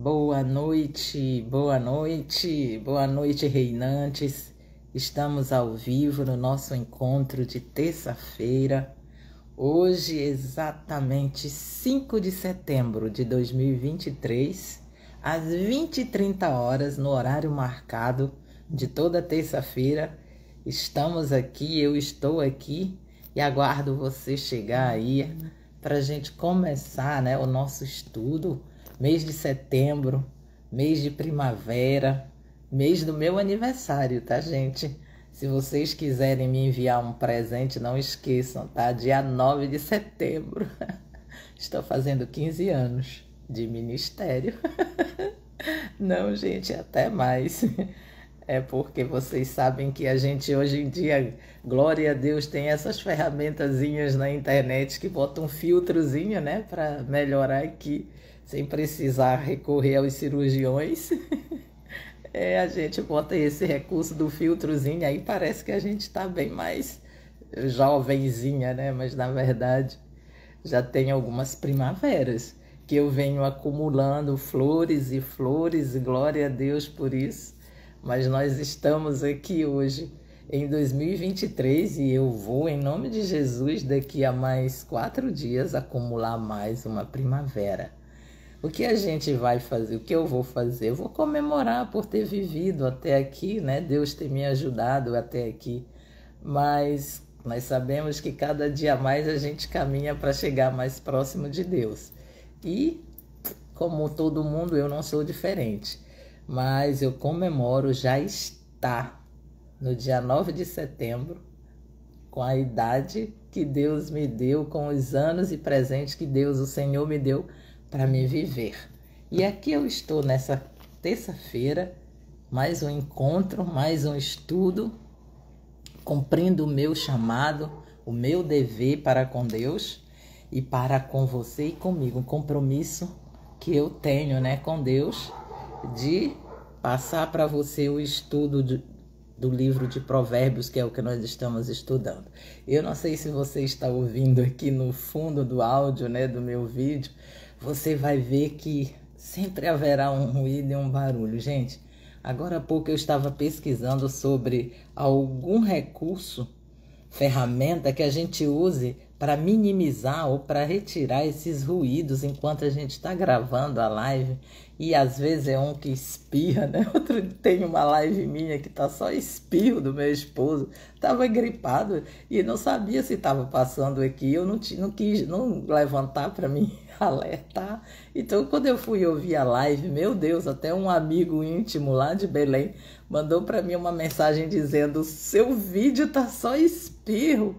Boa noite, boa noite, reinantes. Estamos ao vivo no nosso encontro de terça-feira. Hoje, exatamente 5 de setembro de 2023, às 20h30, no horário marcado de toda terça-feira. Estamos aqui, eu estou aqui e aguardo você chegar aí para a gente começar, o nosso estudo. Mês de setembro, mês de primavera, mês do meu aniversário, tá, gente? Se vocês quiserem me enviar um presente, não esqueçam, tá? Dia 9 de setembro. Estou fazendo 15 anos de ministério. Não, gente, até mais. É porque vocês sabem que a gente hoje em dia, glória a Deus, tem essas ferramentazinhas na internet que botam um filtrozinho, para melhorar aqui, sem precisar recorrer aos cirurgiões. A gente bota esse recurso do filtrozinho, aí parece que a gente está bem mais jovenzinha, Mas na verdade já tem algumas primaveras que eu venho acumulando flores e flores, e glória a Deus por isso. Mas nós estamos aqui hoje em 2023 e eu vou, em nome de Jesus, daqui a mais 4 dias acumular mais uma primavera. O que a gente vai fazer? O que eu vou fazer? Eu vou comemorar por ter vivido até aqui, Deus ter me ajudado até aqui. Mas nós sabemos que cada dia mais a gente caminha para chegar mais próximo de Deus. E, como todo mundo, eu não sou diferente. Mas eu comemoro, já está no dia 9 de setembro, com a idade que Deus me deu, com os anos e presentes que Deus, o Senhor, me deu para me viver. E aqui eu estou nessa terça-feira, mais um encontro, mais um estudo, cumprindo o meu chamado, o meu dever para com Deus e para com você e comigo, um compromisso que eu tenho, com Deus, de passar para você o estudo do livro de Provérbios, que é o que nós estamos estudando. Eu não sei se você está ouvindo aqui no fundo do áudio, do meu vídeo, você vai ver que sempre haverá um ruído e um barulho. Gente, agora há pouco eu estava pesquisando sobre algum recurso, ferramenta que a gente use para minimizar ou para retirar esses ruídos enquanto a gente está gravando a live. E às vezes é um que espirra, Outro tem uma live minha que tá só espirro do meu esposo. Estava gripado e não sabia se estava passando aqui. Eu não quis levantar para mim alertar. Então, quando eu fui ouvir a live, meu Deus, até um amigo íntimo lá de Belém mandou para mim uma mensagem dizendo: seu vídeo tá só espirro.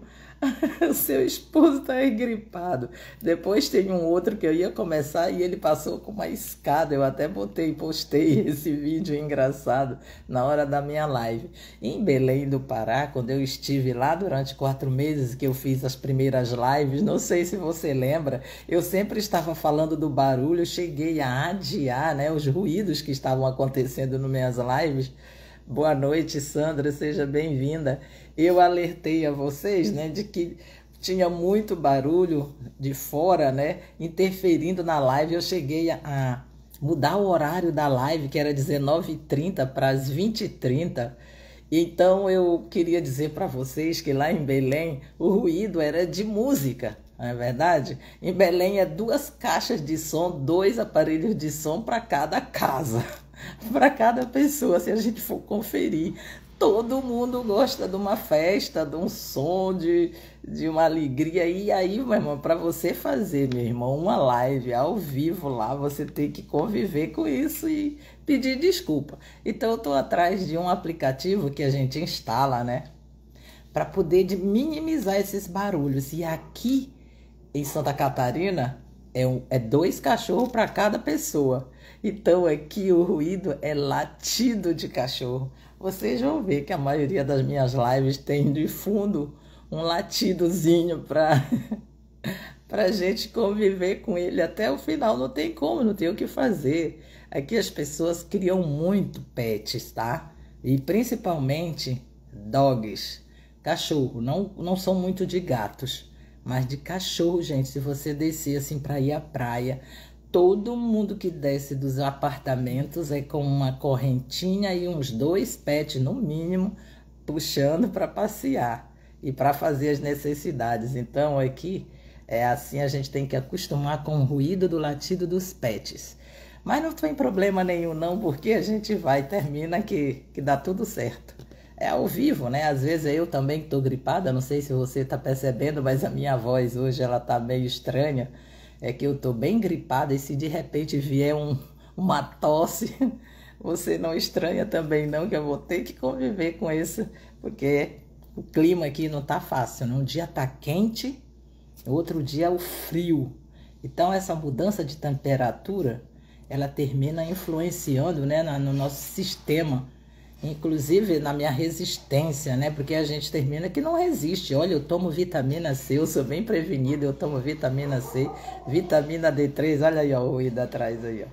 O seu esposo está gripado. Depois tem um outro que eu ia começar e ele passou com uma escada. Eu até postei esse vídeo engraçado na hora da minha live. Em Belém do Pará, quando eu estive lá durante 4 meses que eu fiz as primeiras lives, não sei se você lembra, eu sempre estava falando do barulho, cheguei a adiar, os ruídos que estavam acontecendo nas minhas lives. Boa noite, Sandra, seja bem-vinda. Eu alertei a vocês, de que tinha muito barulho de fora, interferindo na live. Eu cheguei a mudar o horário da live, que era 19h30 para as 20h30. Então, eu queria dizer para vocês que lá em Belém, o ruído era de música, não é verdade? Em Belém é 2 caixas de som, 2 aparelhos de som para cada casa. Para cada pessoa, se a gente for conferir, todo mundo gosta de uma festa, de um som, de uma alegria. E aí, meu irmão, para você fazer, meu irmão, uma live ao vivo lá, você tem que conviver com isso e pedir desculpa. Então, eu estou atrás de um aplicativo que a gente instala, para poder minimizar esses barulhos. E aqui em Santa Catarina, é 2 cachorros para cada pessoa. Então aqui o ruído é latido de cachorro. Vocês vão ver que a maioria das minhas lives tem de fundo um latidozinho para a gente conviver com ele até o final. Não tem como, não tem o que fazer. Aqui as pessoas criam muito pets, tá? E principalmente dogs, cachorro. Não são muito de gatos, mas de cachorro, gente. Se você descer assim para ir à praia, todo mundo que desce dos apartamentos é com uma correntinha e uns 2 pets no mínimo, puxando para passear e para fazer as necessidades. Então aqui é assim, a gente tem que acostumar com o ruído do latido dos pets. Mas não tem problema nenhum não, porque a gente vai e termina que dá tudo certo. É ao vivo, né? Às vezes eu também estou gripada, não sei se você está percebendo, mas a minha voz hoje ela está meio estranha. É que eu estou bem gripada e se de repente vier uma tosse, você não estranha também não, que eu vou ter que conviver com isso, porque o clima aqui não está fácil, né? Um dia está quente, outro dia o frio. Então essa mudança de temperatura, ela termina influenciando, né, no nosso sistema, inclusive na minha resistência, né? Porque a gente termina que não resiste. Olha, eu tomo vitamina C, eu sou bem prevenido, eu tomo vitamina C, vitamina D3, olha aí ó, o ruído atrás aí, ó.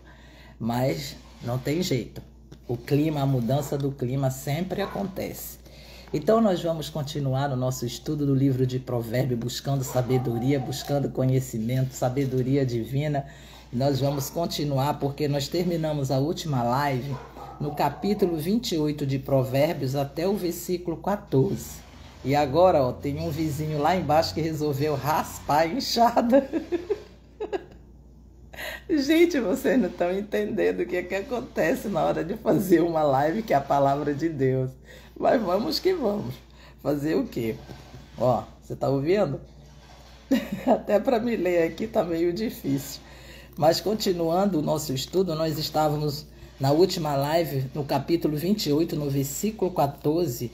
Mas não tem jeito. O clima, a mudança do clima sempre acontece. Então nós vamos continuar no nosso estudo do livro de Provérbios, buscando sabedoria, buscando conhecimento, sabedoria divina. Nós vamos continuar porque nós terminamos a última live no capítulo 28 de Provérbios até o versículo 14. E agora, ó, tem um vizinho lá embaixo que resolveu raspar a enxada. Gente, vocês não estão entendendo o que é que acontece na hora de fazer uma live que é a palavra de Deus. Mas vamos que vamos. Fazer o quê? Ó, você tá ouvindo? Até para me ler aqui tá meio difícil. Mas continuando o nosso estudo, nós estávamos na última live, no capítulo 28, no versículo 14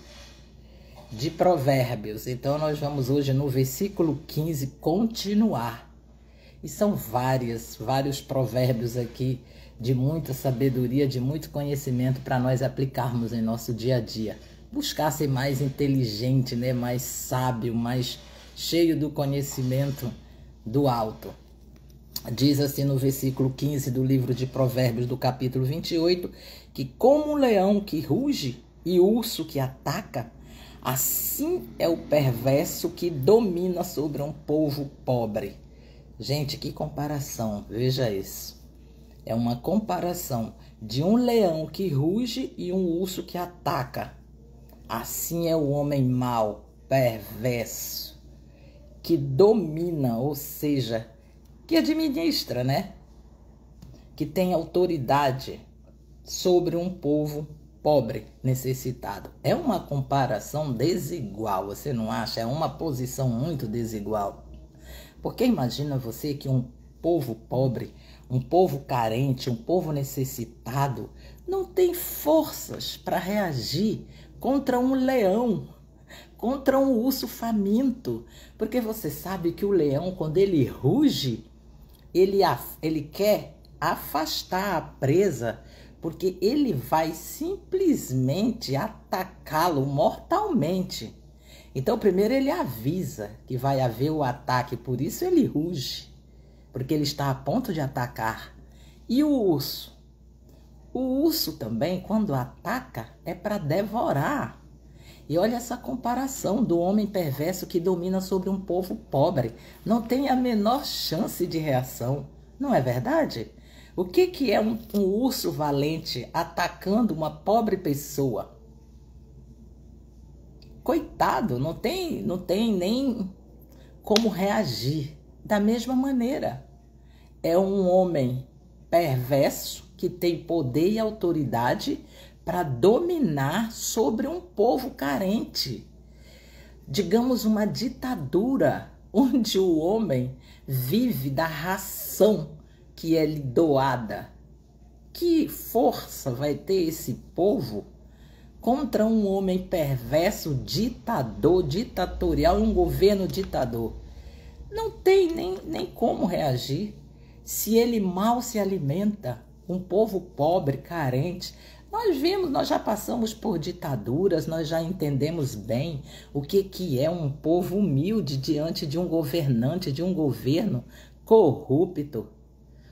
de Provérbios. Então, nós vamos hoje no versículo 15 continuar. E são vários provérbios aqui de muita sabedoria, de muito conhecimento para nós aplicarmos em nosso dia a dia. Buscar ser mais inteligente, né? Mais sábio, mais cheio do conhecimento do alto. Diz assim no versículo 15 do livro de Provérbios, do capítulo 28, que como um leão que ruge e urso que ataca, assim é o perverso que domina sobre um povo pobre. Gente, que comparação, veja isso. É uma comparação de um leão que ruge e um urso que ataca. Assim é o homem mau, perverso, que domina, ou seja, que administra, né? Que tem autoridade sobre um povo pobre, necessitado. É uma comparação desigual, você não acha? É uma posição muito desigual. Porque imagina você que um povo pobre, um povo carente, um povo necessitado, não tem forças para reagir contra um leão, contra um urso faminto. Porque você sabe que o leão, quando ele ruge, ele quer afastar a presa, porque ele vai simplesmente atacá-lo mortalmente. Então, primeiro ele avisa que vai haver o ataque, por isso ele ruge, porque ele está a ponto de atacar. E o urso? O urso também, quando ataca, é para devorar. E olha essa comparação do homem perverso que domina sobre um povo pobre. Não tem a menor chance de reação. Não é verdade? O que é um urso valente atacando uma pobre pessoa? Coitado, não tem nem como reagir. Da mesma maneira, é um homem perverso que tem poder e autoridade para dominar sobre um povo carente. Digamos, uma ditadura onde o homem vive da ração que é lhe doada. Que força vai ter esse povo contra um homem perverso, ditador, ditatorial, um governo ditador? Não tem nem como reagir. Se ele mal se alimenta, um povo pobre, carente. Nós já passamos por ditaduras, nós já entendemos bem o que é um povo humilde diante de um governante, de um governo corrupto,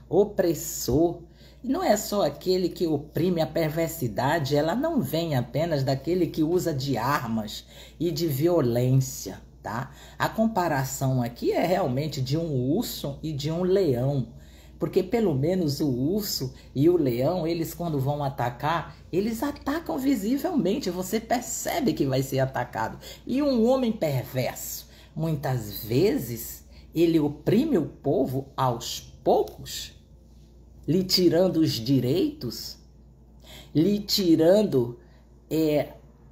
opressor. E não é só aquele que oprime, a perversidade, ela não vem apenas daquele que usa de armas e de violência, tá? A comparação aqui é realmente de um urso e de um leão. Porque pelo menos o urso e o leão, eles quando vão atacar, eles atacam visivelmente, você percebe que vai ser atacado. E um homem perverso, muitas vezes, ele oprime o povo aos poucos, lhe tirando os direitos, lhe tirando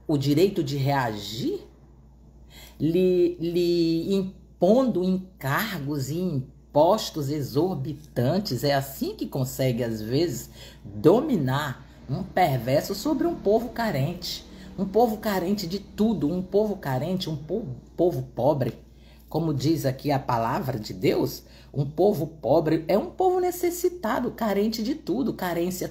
o direito de reagir, lhe impondo encargos e impostos exorbitantes. É assim que consegue, às vezes, dominar um perverso sobre um povo carente. Um povo carente de tudo, um povo carente, um povo pobre. Como diz aqui a palavra de Deus, um povo pobre é um povo necessitado, carente de tudo.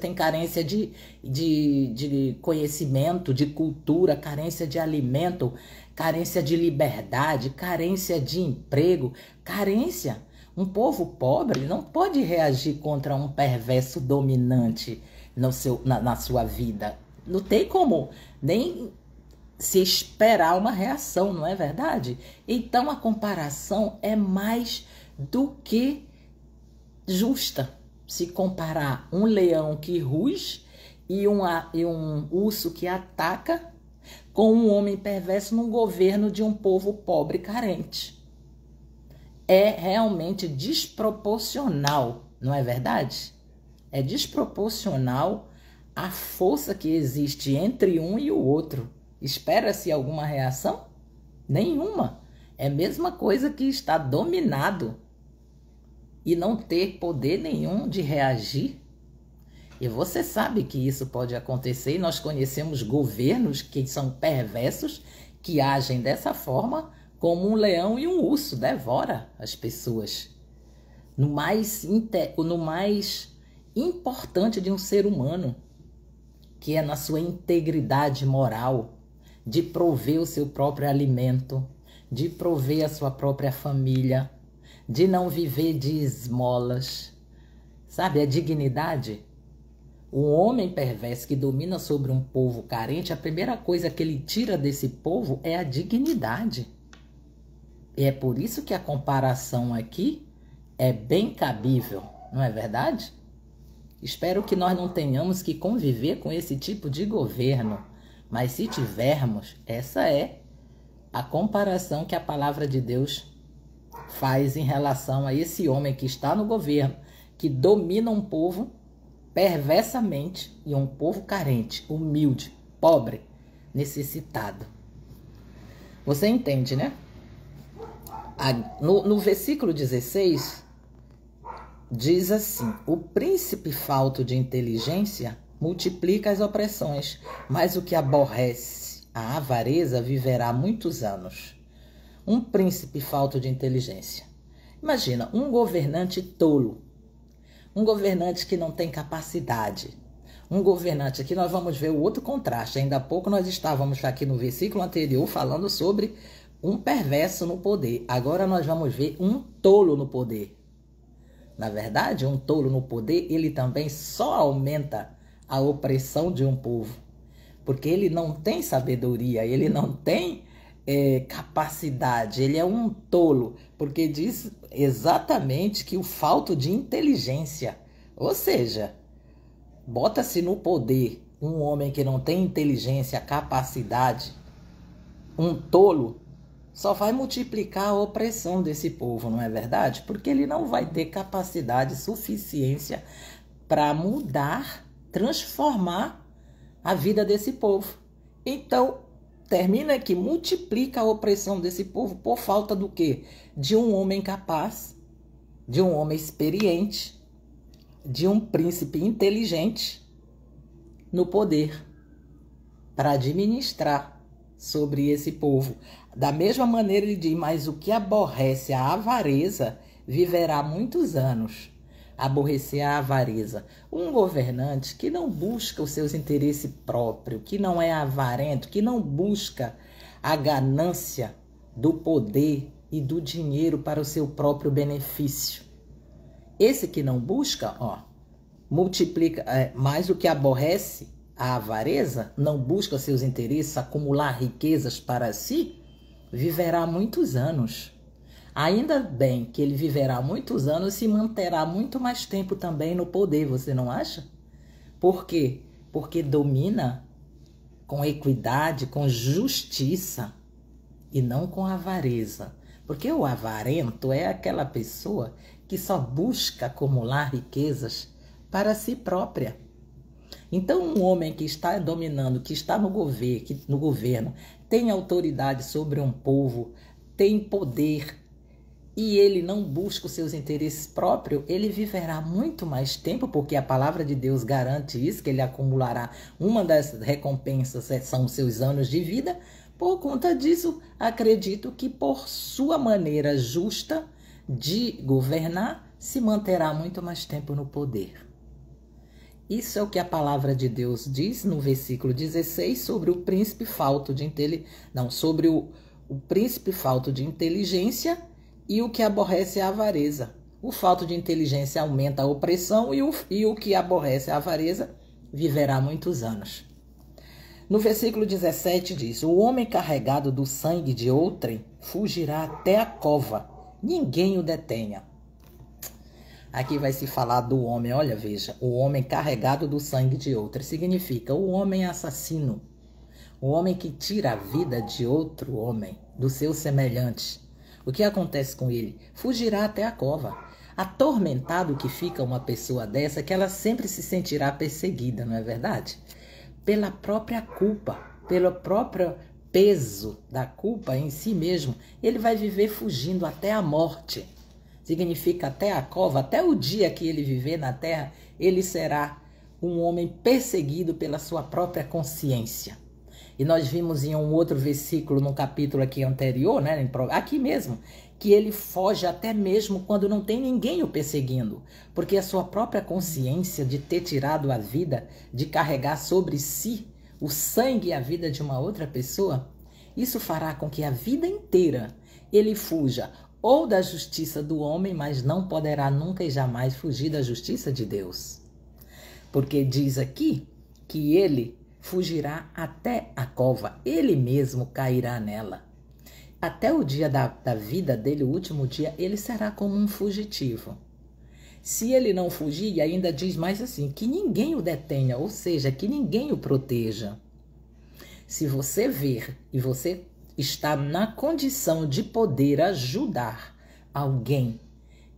Tem carência de conhecimento, de cultura, carência de alimento, carência de liberdade, carência de emprego, carência. Um povo pobre não pode reagir contra um perverso dominante na sua vida. Não tem como nem se esperar uma reação, não é verdade? Então a comparação é mais do que justa. Se comparar um leão que ruge e um urso que ataca com um homem perverso num governo de um povo pobre e carente. É realmente desproporcional, não é verdade? É desproporcional a força que existe entre um e o outro. Espera-se alguma reação? Nenhuma. É a mesma coisa que estar dominado e não ter poder nenhum de reagir. E você sabe que isso pode acontecer, e nós conhecemos governos que são perversos, que agem dessa forma, como um leão e um urso, devora as pessoas. No mais importante de um ser humano, que é na sua integridade moral, de prover o seu próprio alimento, de prover a sua própria família, de não viver de esmolas. Sabe, a dignidade. O homem perverso que domina sobre um povo carente, a primeira coisa que ele tira desse povo é a dignidade. E é por isso que a comparação aqui é bem cabível, não é verdade? Espero que nós não tenhamos que conviver com esse tipo de governo, mas se tivermos, essa é a comparação que a palavra de Deus faz em relação a esse homem que está no governo, que domina um povo perversamente e um povo carente, humilde, pobre, necessitado. Você entende, né? No versículo 16, diz assim: o príncipe falto de inteligência multiplica as opressões, mas o que aborrece a avareza viverá muitos anos. Um príncipe falto de inteligência. Imagina, um governante tolo, um governante que não tem capacidade, um governante, aqui nós vamos ver o outro contraste. Ainda há pouco nós estávamos aqui no versículo anterior falando sobre um perverso no poder. Agora nós vamos ver um tolo no poder. Na verdade, um tolo no poder, ele também só aumenta a opressão de um povo, porque ele não tem sabedoria, ele não tem capacidade, ele é um tolo, porque diz exatamente que o falto de inteligência, ou seja, bota-se no poder um homem que não tem inteligência, capacidade, um tolo, só vai multiplicar a opressão desse povo, não é verdade? Porque ele não vai ter capacidade, suficiência para mudar, transformar a vida desse povo. Então, termina que multiplica a opressão desse povo por falta do quê? De um homem capaz, de um homem experiente, de um príncipe inteligente no poder para administrar sobre esse povo. Da mesma maneira ele diz, mas o que aborrece a avareza viverá muitos anos. Aborrecer a avareza. Um governante que não busca os seus interesses próprios, que não é avarento, que não busca a ganância do poder e do dinheiro para o seu próprio benefício. Esse que não busca, multiplica, mais o que aborrece a avareza, não busca seus interesses, acumular riquezas para si, viverá muitos anos. Ainda bem que ele viverá muitos anos e se manterá muito mais tempo também no poder, você não acha? Por quê? Porque domina com equidade, com justiça e não com avareza. Porque o avarento é aquela pessoa que só busca acumular riquezas para si própria. Então, um homem que está dominando, que está no governo, tem autoridade sobre um povo, tem poder, e ele não busca os seus interesses próprios, ele viverá muito mais tempo, porque a palavra de Deus garante isso, que ele acumulará uma das recompensas, são os seus anos de vida. Por conta disso, acredito que por sua maneira justa de governar, se manterá muito mais tempo no poder. Isso é o que a palavra de Deus diz no versículo 16 sobre o príncipe falto de sobre o príncipe falto de inteligência e o que aborrece a avareza. O falto de inteligência aumenta a opressão e o que aborrece a avareza viverá muitos anos. No versículo 17 diz: o homem carregado do sangue de outrem fugirá até a cova, ninguém o detenha. Aqui vai se falar do homem, olha, veja, o homem carregado do sangue de outrem significa o homem assassino, o homem que tira a vida de outro homem, do seu semelhante. O que acontece com ele? Fugirá até a cova. Atormentado que fica uma pessoa dessa, que ela sempre se sentirá perseguida, não é verdade? Pela própria culpa, pelo próprio peso da culpa em si mesmo, ele vai viver fugindo até a morte. Significa até a cova, até o dia que ele viver na terra, ele será um homem perseguido pela sua própria consciência. E nós vimos em um outro versículo no capítulo aqui anterior, né, aqui mesmo, que ele foge até mesmo quando não tem ninguém o perseguindo, porque a sua própria consciência de ter tirado a vida, de carregar sobre si o sangue e a vida de uma outra pessoa, isso fará com que a vida inteira ele fuja ou da justiça do homem, mas não poderá nunca e jamais fugir da justiça de Deus. Porque diz aqui que ele fugirá até a cova, ele mesmo cairá nela. Até o dia da vida dele, o último dia, ele será como um fugitivo. Se ele não fugir, ainda diz mais assim, que ninguém o detenha, ou seja, que ninguém o proteja. Se você ver e você está na condição de poder ajudar alguém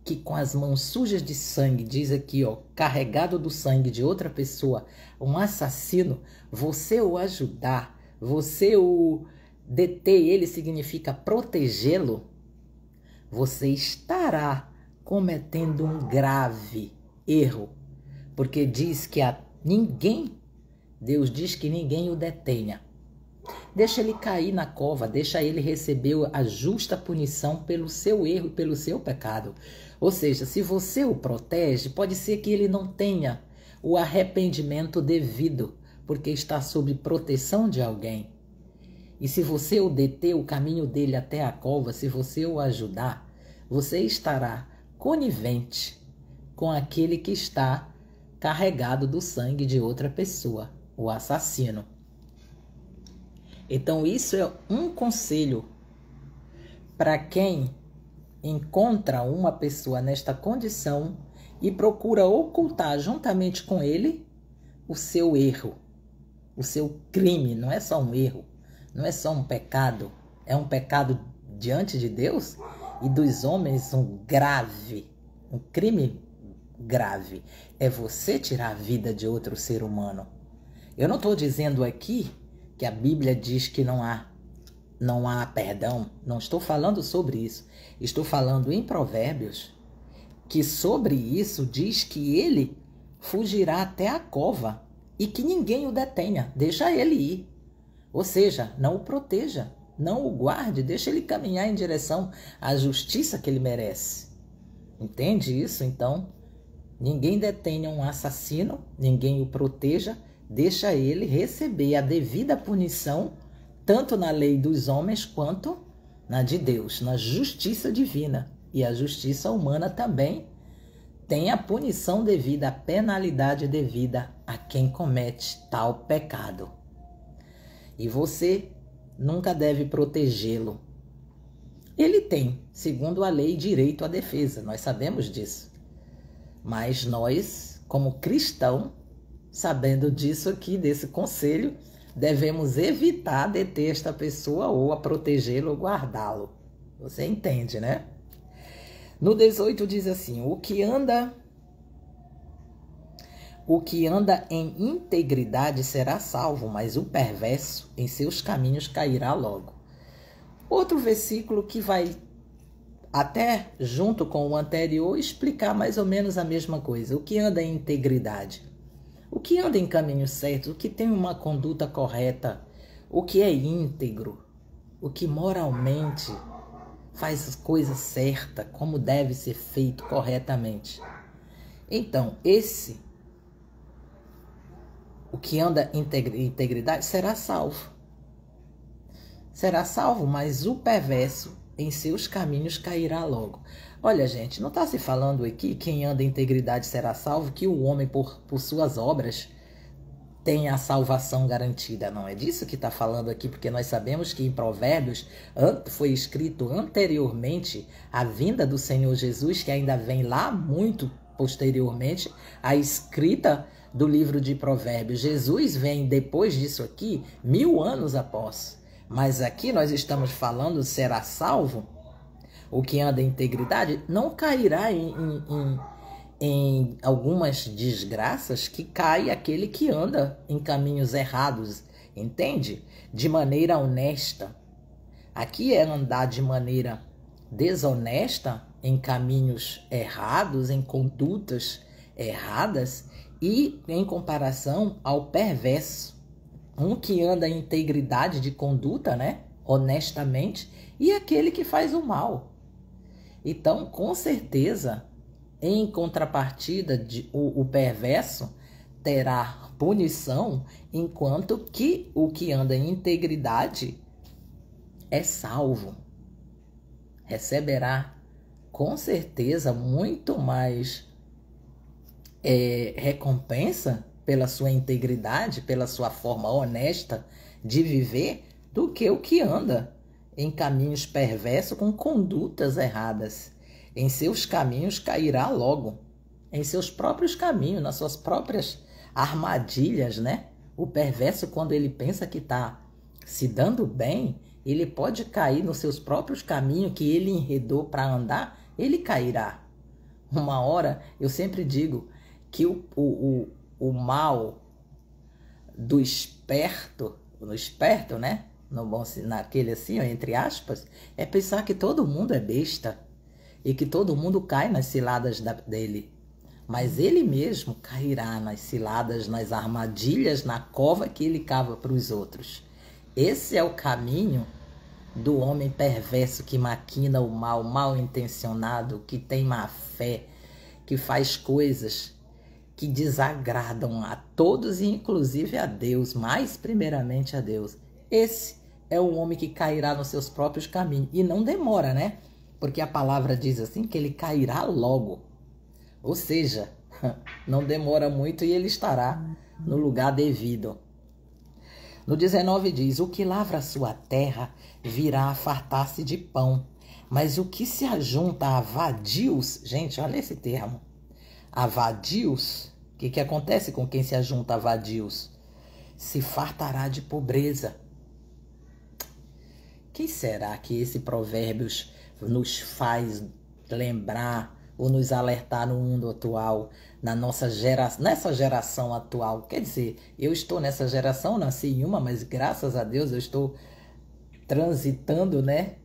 que com as mãos sujas de sangue, diz aqui, ó, carregado do sangue de outra pessoa, um assassino, você o ajudar, você o deter, ele significa protegê-lo, você estará cometendo um grave erro, porque diz que Deus diz que ninguém o detenha. Deixa ele cair na cova, deixa ele receber a justa punição pelo seu erro e pelo seu pecado. Ou seja, se você o protege, pode ser que ele não tenha o arrependimento devido, porque está sob proteção de alguém. E se você o deter o caminho dele até a cova, se você o ajudar, você estará conivente com aquele que está carregado do sangue de outra pessoa, o assassino. Então, isso é um conselho para quem encontra uma pessoa nesta condição e procura ocultar juntamente com ele o seu erro, o seu crime. Não é só um erro, não é só um pecado, é um pecado diante de Deus e dos homens, um crime grave. É você tirar a vida de outro ser humano. Eu não estou dizendo aqui que a Bíblia diz que não há perdão. Não estou falando sobre isso. Estou falando em Provérbios que sobre isso diz que ele fugirá até a cova e que ninguém o detenha. Deixa ele ir. Ou seja, não o proteja, não o guarde, deixa ele caminhar em direção à justiça que ele merece. Entende isso? Então, ninguém detenha um assassino, ninguém o proteja, deixa ele receber a devida punição, tanto na lei dos homens quanto na de Deus, na justiça divina. E a justiça humana também tem a punição devida, a penalidade devida a quem comete tal pecado. E você nunca deve protegê-lo. Ele tem, segundo a lei, direito à defesa, nós sabemos disso. Mas nós, como cristão, sabendo disso aqui, desse conselho, devemos evitar deter esta pessoa ou a protegê-lo ou guardá-lo. Você entende, né? No 18 diz assim: o que anda em integridade será salvo, mas o perverso em seus caminhos cairá logo. Outro versículo que vai até junto com o anterior explicar mais ou menos a mesma coisa. O que anda em integridade? O que anda em caminhos certos? O que tem uma conduta correta? O que é íntegro? O que moralmente faz as coisas certas, como deve ser feito corretamente? Então, o que anda em integridade será salvo. Será salvo, mas o perverso em seus caminhos cairá logo. Olha, gente, não está se falando aqui quem anda em integridade será salvo, que o homem por suas obras tem a salvação garantida. Não é disso que está falando aqui, porque nós sabemos que em Provérbios foi escrito anteriormente a vinda do Senhor Jesus, que ainda vem lá muito posteriormente, a escrita do livro de Provérbios. Jesus vem depois disso aqui, 1000 anos após. Mas aqui nós estamos falando será salvo. O que anda em integridade não cairá em algumas desgraças que cai aquele que anda em caminhos errados, entende? De maneira honesta. Aqui é andar de maneira desonesta, em caminhos errados, em condutas erradas e em comparação ao perverso. Um que anda em integridade de conduta, né? Honestamente, e aquele que faz o mal. Então, com certeza, em contrapartida, o perverso terá punição, enquanto que o que anda em integridade é salvo. Receberá, com certeza, muito mais recompensa pela sua integridade, pela sua forma honesta de viver, do que o que anda em caminhos perversos com condutas erradas. Em seus caminhos cairá logo, em seus próprios caminhos, nas suas próprias armadilhas, né? O perverso, quando ele pensa que está se dando bem, ele pode cair nos seus próprios caminhos que ele enredou para andar, ele cairá. Uma hora, eu sempre digo que o mal do esperto, né? Naquele assim, entre aspas, é pensar que todo mundo é besta e que todo mundo cai nas ciladas dele. Mas ele mesmo cairá nas ciladas, nas armadilhas, na cova que ele cava para os outros. Esse é o caminho do homem perverso que maquina o mal intencionado, que tem má fé, que faz coisas que desagradam a todos e inclusive a Deus, mais primeiramente a Deus. Esse é o homem que cairá nos seus próprios caminhos. E não demora, né? Porque a palavra diz assim que ele cairá logo. Ou seja, não demora muito e ele estará no lugar devido. No 19 diz: o que lavra a sua terra virá a fartar-se de pão, mas o que se ajunta a vadios, gente, olha esse termo, a vadios, o que acontece com quem se ajunta a vadios? Se fartará de pobreza. Quem será que esse Provérbios nos faz lembrar ou nos alertar no mundo atual, nessa geração atual? Quer dizer, eu estou nessa geração, nasci em uma, mas graças a Deus eu estou transitando, né,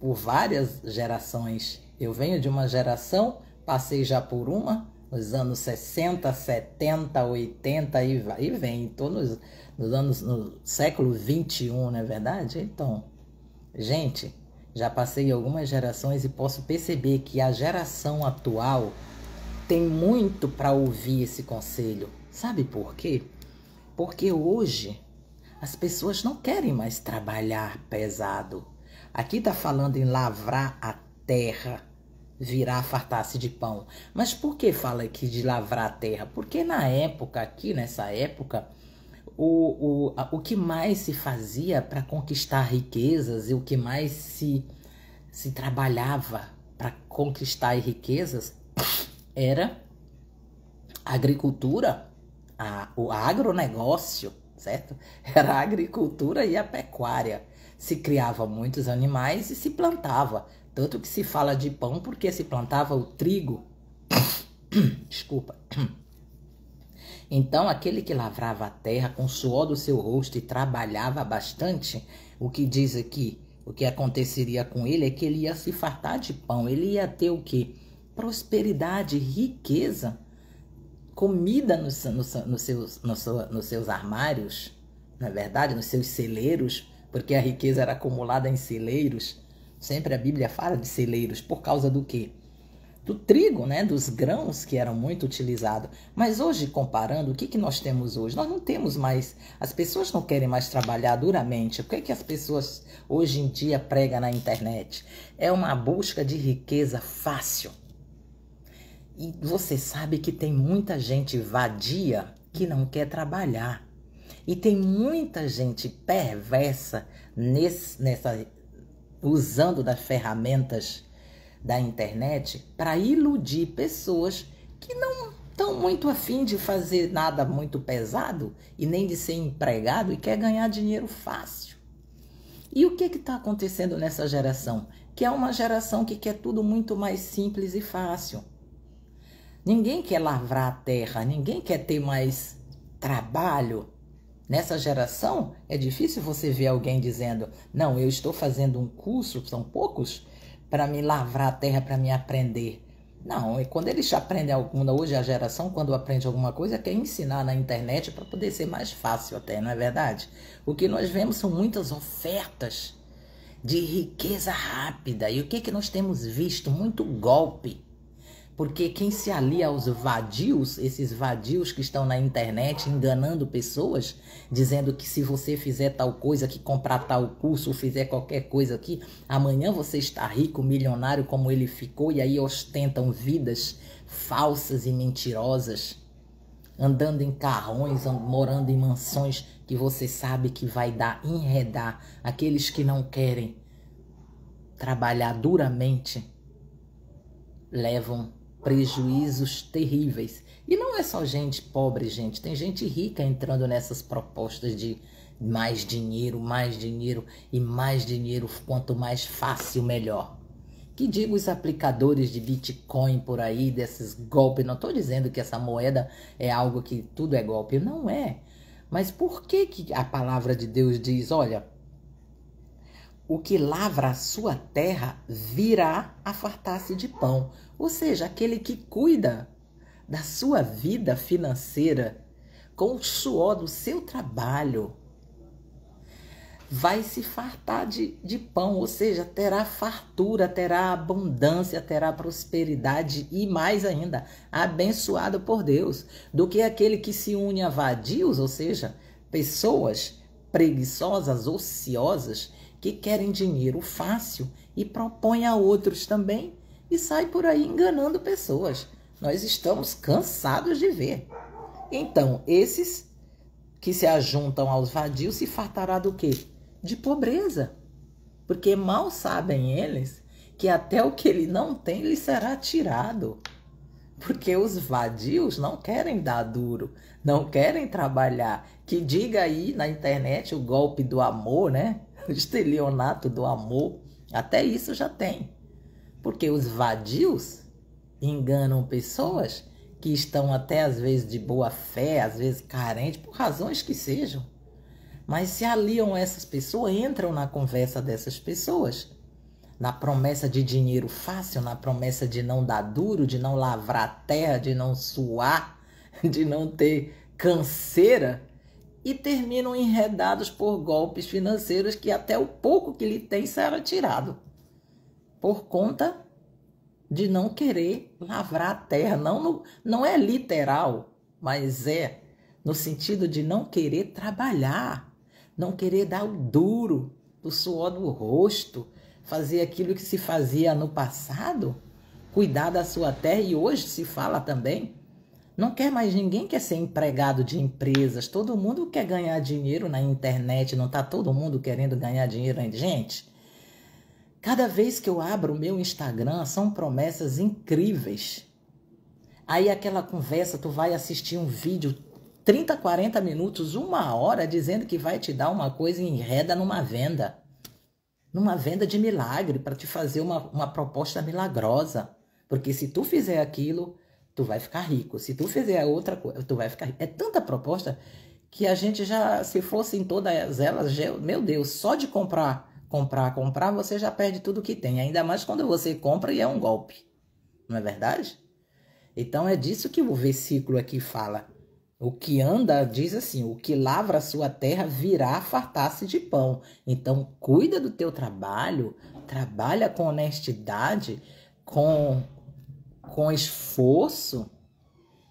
por várias gerações. Eu venho de uma geração, passei já por uma, nos anos 60, 70, 80 e vem. Estou no século 21, não é verdade? Então, gente, já passei algumas gerações e posso perceber que a geração atual tem muito para ouvir esse conselho. Sabe por quê? Porque hoje as pessoas não querem mais trabalhar pesado. Aqui está falando em lavrar a terra, virá fartar-se de pão. Mas por que fala aqui de lavrar a terra? Porque nessa época, o que mais se fazia para conquistar riquezas e o que mais se trabalhava para conquistar riquezas era a agricultura, o agronegócio, certo? Era a agricultura e a pecuária. Se criava muitos animais e se plantava. Tanto que se fala de pão porque se plantava o trigo. Desculpa. Então, aquele que lavrava a terra com o suor do seu rosto e trabalhava bastante, o que diz aqui, o que aconteceria com ele é que ele ia se fartar de pão. Ele ia ter o quê? Prosperidade, riqueza, comida nos seus armários, na verdade, nos seus celeiros, porque a riqueza era acumulada em celeiros. Sempre a Bíblia fala de celeiros, por causa do quê? Do trigo, né? Dos grãos que eram muito utilizados. Mas hoje, comparando, o que nós temos hoje? Nós não temos mais, as pessoas não querem mais trabalhar duramente. O que as pessoas hoje em dia pregam na internet? É uma busca de riqueza fácil. E você sabe que tem muita gente vadia que não quer trabalhar. E tem muita gente perversa usando das ferramentas da internet para iludir pessoas que não estão muito afim de fazer nada muito pesado e nem de ser empregado e quer ganhar dinheiro fácil. E o que está acontecendo nessa geração? Que é uma geração que quer tudo muito mais simples e fácil. Ninguém quer lavrar a terra, ninguém quer ter mais trabalho. Nessa geração, é difícil você ver alguém dizendo: não, eu estou fazendo um curso, são poucos, para me lavrar a terra, para me aprender. Não, e quando eles aprendem alguma, hoje a geração, quando aprende alguma coisa, quer ensinar na internet para poder ser mais fácil até, não é verdade? O que nós vemos são muitas ofertas de riqueza rápida. E o que nós temos visto? Muito golpe. Porque quem se alia aos vadios, esses vadios que estão na internet enganando pessoas, dizendo que se você fizer tal coisa, que comprar tal curso, ou fizer qualquer coisa aqui, amanhã você está rico, milionário como ele ficou, e aí ostentam vidas falsas e mentirosas, andando em carrões, morando em mansões que você sabe que vai enredar aqueles que não querem trabalhar duramente, levam prejuízos terríveis. E não é só gente pobre, gente. Tem gente rica entrando nessas propostas de mais dinheiro e mais dinheiro. Quanto mais fácil, melhor. Que digo os aplicadores de Bitcoin por aí, desses golpes. Não estou dizendo que essa moeda é algo que tudo é golpe. Não é. Mas por que a palavra de Deus diz, olha, o que lavra a sua terra virá a fartar-se de pão. Ou seja, aquele que cuida da sua vida financeira com o suor do seu trabalho vai se fartar de pão. Ou seja, terá fartura, terá abundância, terá prosperidade e mais ainda, abençoado por Deus, do que aquele que se une a vadios, ou seja, pessoas preguiçosas, ociosas, que querem dinheiro fácil e propõem a outros também e sai por aí enganando pessoas. Nós estamos cansados de ver. Então, esses que se ajuntam aos vadios se fartará do quê? De pobreza. Porque mal sabem eles que até o que ele não tem lhe será tirado. Porque os vadios não querem dar duro, não querem trabalhar. Que diga aí na internet o golpe do amor, né? O estelionato do amor, até isso já tem. Porque os vadios enganam pessoas que estão até às vezes de boa fé, às vezes carentes, por razões que sejam. Mas se aliam a essas pessoas, entram na conversa dessas pessoas, na promessa de dinheiro fácil, na promessa de não dar duro, de não lavrar a terra, de não suar, de não ter canseira, e terminam enredados por golpes financeiros que até o pouco que lhe tem será tirado. Por conta de não querer lavrar a terra. Não é literal, mas é no sentido de não querer trabalhar, não querer dar o duro, o suor do rosto, fazer aquilo que se fazia no passado, cuidar da sua terra, e hoje se fala também. Não quer mais, ninguém quer ser empregado de empresas, todo mundo quer ganhar dinheiro na internet, não está todo mundo querendo ganhar dinheiro, gente? Cada vez que eu abro o meu Instagram, são promessas incríveis. Aí aquela conversa, tu vai assistir um vídeo 30, 40 minutos, 1 hora, dizendo que vai te dar uma coisa e enreda numa venda. Numa venda de milagre, para te fazer uma proposta milagrosa. Porque se tu fizer aquilo, tu vai ficar rico. Se tu fizer a outra coisa, tu vai ficar rico. É tanta proposta que a gente já, se fosse em todas elas, meu Deus, só de comprar, você já perde tudo que tem. Ainda mais quando você compra e é um golpe. Não é verdade? Então é disso que o versículo aqui fala. O que anda, diz assim, o que lavra a sua terra virá fartar-se de pão. Então cuida do teu trabalho, trabalha com honestidade, com esforço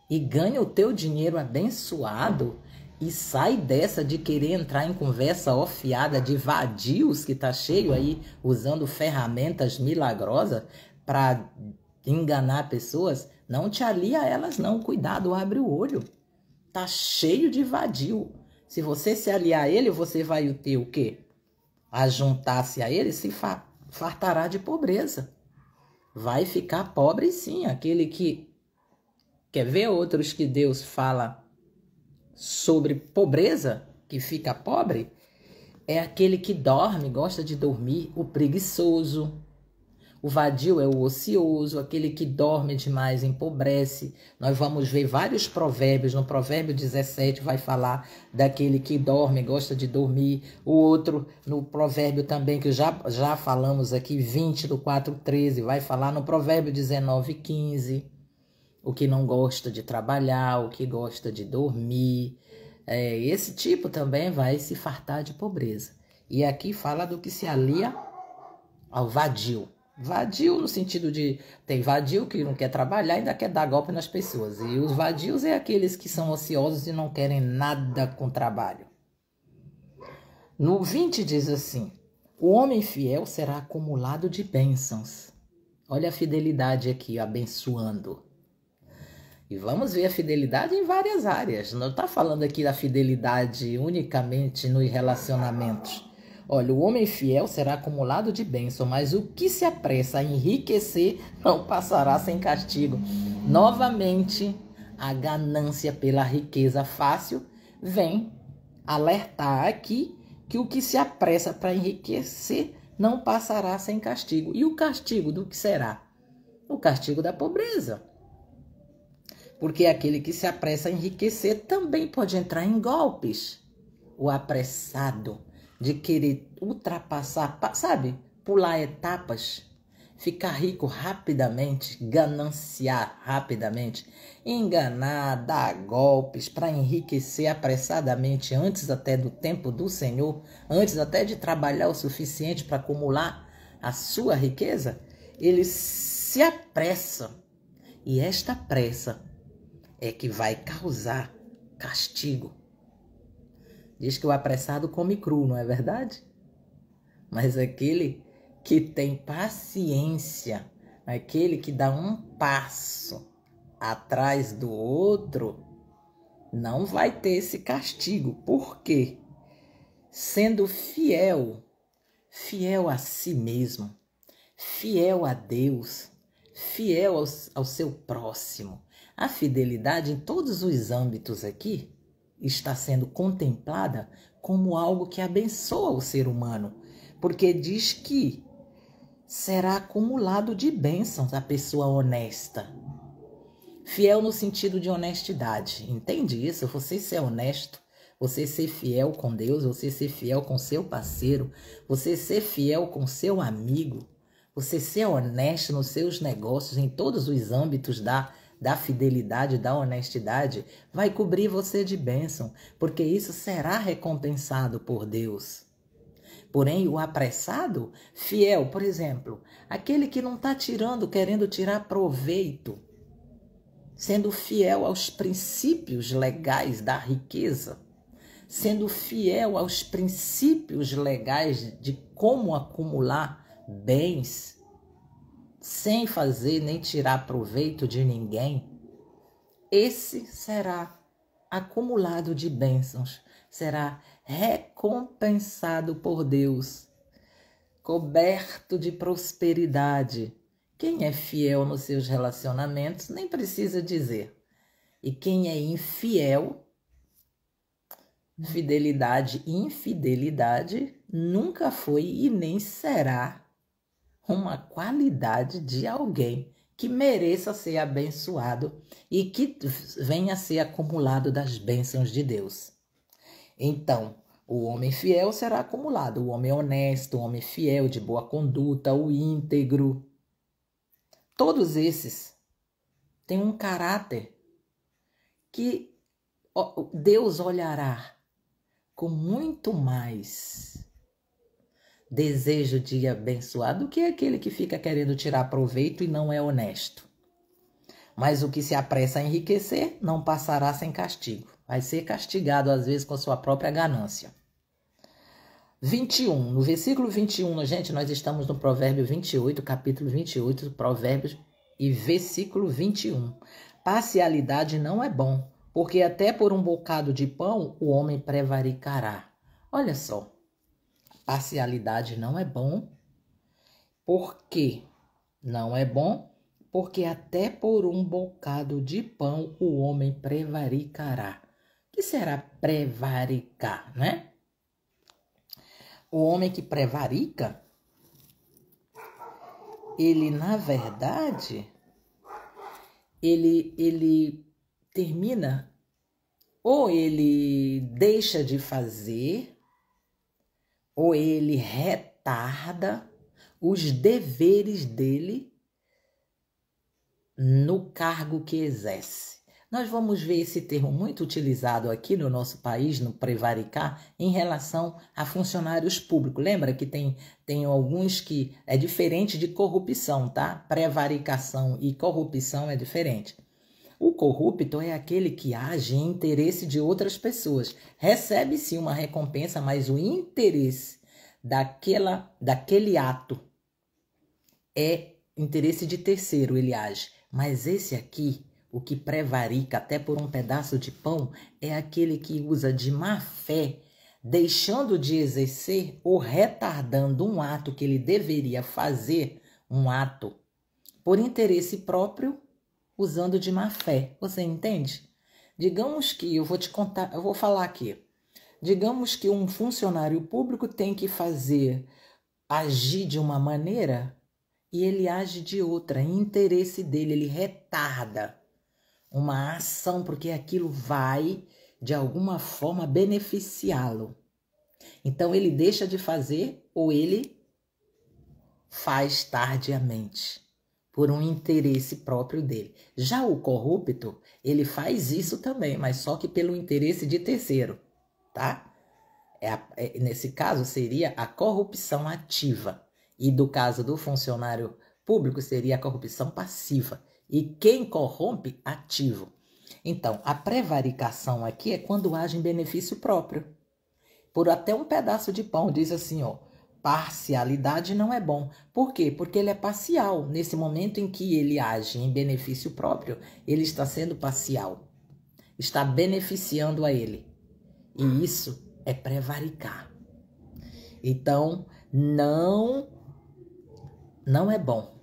e ganha o teu dinheiro abençoado e sai dessa de querer entrar em conversa ofiada de vadios que tá cheio aí usando ferramentas milagrosas para enganar pessoas. Não te alia a elas não, cuidado, abre o olho. Tá cheio de vadio. Se você se aliar a ele, você vai ter o quê? A juntar-se a ele, se fartará de pobreza. Vai ficar pobre sim. Aquele que quer ver outros que Deus fala sobre pobreza, que fica pobre, é aquele que dorme, gosta de dormir, o preguiçoso. O vadio é o ocioso, aquele que dorme demais empobrece. Nós vamos ver vários provérbios. No provérbio 17 vai falar daquele que dorme, gosta de dormir. O outro, no provérbio também, que já falamos aqui, 20 do 4:13, vai falar no provérbio 19:15. O que não gosta de trabalhar, o que gosta de dormir. Esse tipo também vai se fartar de pobreza. E aqui fala do que se alia ao vadio. Vadio no sentido de... Tem vadio que não quer trabalhar e ainda quer dar golpe nas pessoas. E os vadios é aqueles que são ociosos e não querem nada com trabalho. No 20 diz assim: o homem fiel será acumulado de bênçãos. Olha a fidelidade aqui, abençoando. E vamos ver a fidelidade em várias áreas. Não está falando aqui da fidelidade unicamente nos relacionamentos. Olha, o homem fiel será acumulado de bênção, mas o que se apressa a enriquecer não passará sem castigo. Novamente, a ganância pela riqueza fácil vem alertar aqui que o que se apressa para enriquecer não passará sem castigo. E o castigo do que será? O castigo da pobreza. Porque aquele que se apressa a enriquecer também pode entrar em golpes. O apressado de querer ultrapassar, sabe, pular etapas, ficar rico rapidamente, gananciar rapidamente, enganar, dar golpes para enriquecer apressadamente antes até do tempo do Senhor, antes até de trabalhar o suficiente para acumular a sua riqueza, eles se apressam. E esta pressa é que vai causar castigo. Diz que o apressado come cru, não é verdade? Mas aquele que tem paciência, aquele que dá um passo atrás do outro, não vai ter esse castigo. Por quê? Sendo fiel a si mesmo, fiel a Deus, fiel ao seu próximo. A fidelidade em todos os âmbitos aqui está sendo contemplada como algo que abençoa o ser humano, porque diz que será acumulado de bênçãos a pessoa honesta. Fiel no sentido de honestidade, entende isso? Você ser honesto, você ser fiel com Deus, você ser fiel com seu parceiro, você ser fiel com seu amigo, você ser honesto nos seus negócios, em todos os âmbitos da fidelidade, da honestidade, vai cobrir você de bênção, porque isso será recompensado por Deus. Porém, o apressado, fiel, por exemplo, aquele que não está querendo tirar proveito, sendo fiel aos princípios legais da riqueza, sendo fiel aos princípios legais de como acumular bens, sem fazer nem tirar proveito de ninguém, esse será acumulado de bênçãos, será recompensado por Deus. coberto de prosperidade. Quem é fiel nos seus relacionamentos nem precisa dizer. E quem é infiel, fidelidade e infidelidade nunca foi e nem será uma qualidade de alguém que mereça ser abençoado e que venha a ser acumulado das bênçãos de Deus. Então, o homem fiel será acumulado, o homem honesto, o homem fiel, de boa conduta, o íntegro. Todos esses têm um caráter que Deus olhará com muito mais desejo de abençoar do que aquele que fica querendo tirar proveito e não é honesto. Mas o que se apressa a enriquecer não passará sem castigo. Vai ser castigado às vezes com a sua própria ganância. 21, no versículo 21, gente, nós estamos no provérbio 28, capítulo 28, provérbios e versículo 21. Parcialidade não é bom, porque até por um bocado de pão o homem prevaricará. Olha só, parcialidade não é bom. Por quê? Não é bom, porque até por um bocado de pão o homem prevaricará. O que será prevaricar, né? O homem que prevarica, ele, na verdade, ele termina, ou ele deixa de fazer, ou ele retarda os deveres dele no cargo que exerce. Nós vamos ver esse termo muito utilizado aqui no nosso país, no prevaricar, em relação a funcionários públicos. Lembra que tem alguns que é diferente de corrupção, tá? Prevaricação e corrupção é diferente. O corrupto é aquele que age em interesse de outras pessoas. Recebe-se uma recompensa, mas o interesse daquele ato é interesse de terceiro, ele age. Mas esse aqui, o que prevarica até por um pedaço de pão, é aquele que usa de má fé, deixando de exercer ou retardando um ato que ele deveria fazer, um ato por interesse próprio, usando de má fé. Você entende? Digamos que, eu vou falar aqui. Digamos que um funcionário público tem que agir de uma maneira e ele age de outra, em interesse dele, ele retarda uma ação porque aquilo vai, de alguma forma, beneficiá-lo. Então, ele deixa de fazer ou ele faz tardiamente, por um interesse próprio dele. Já o corrupto, ele faz isso também, mas só que pelo interesse de terceiro, tá? Nesse caso, seria a corrupção ativa. E do caso do funcionário público, seria a corrupção passiva. E quem corrompe, ativo. Então, a prevaricação aqui é quando age em benefício próprio. Por até um pedaço de pão, diz assim, ó, parcialidade não é bom. Por quê? Porque ele é parcial. Nesse momento em que ele age em benefício próprio, ele está sendo parcial. Está beneficiando a ele. E isso é prevaricar. Então, não é bom.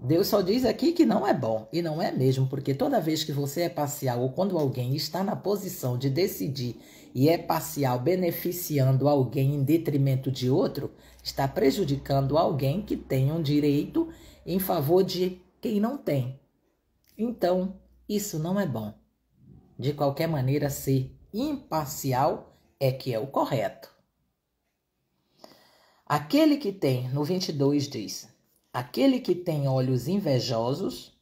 Deus só diz aqui que não é bom, e não é mesmo, porque toda vez que você é parcial ou quando alguém está na posição de decidir e é parcial beneficiando alguém em detrimento de outro, está prejudicando alguém que tem um direito em favor de quem não tem. Então, isso não é bom. De qualquer maneira, ser imparcial é que é o correto. Aquele que tem, no 22 diz, aquele que tem olhos invejosos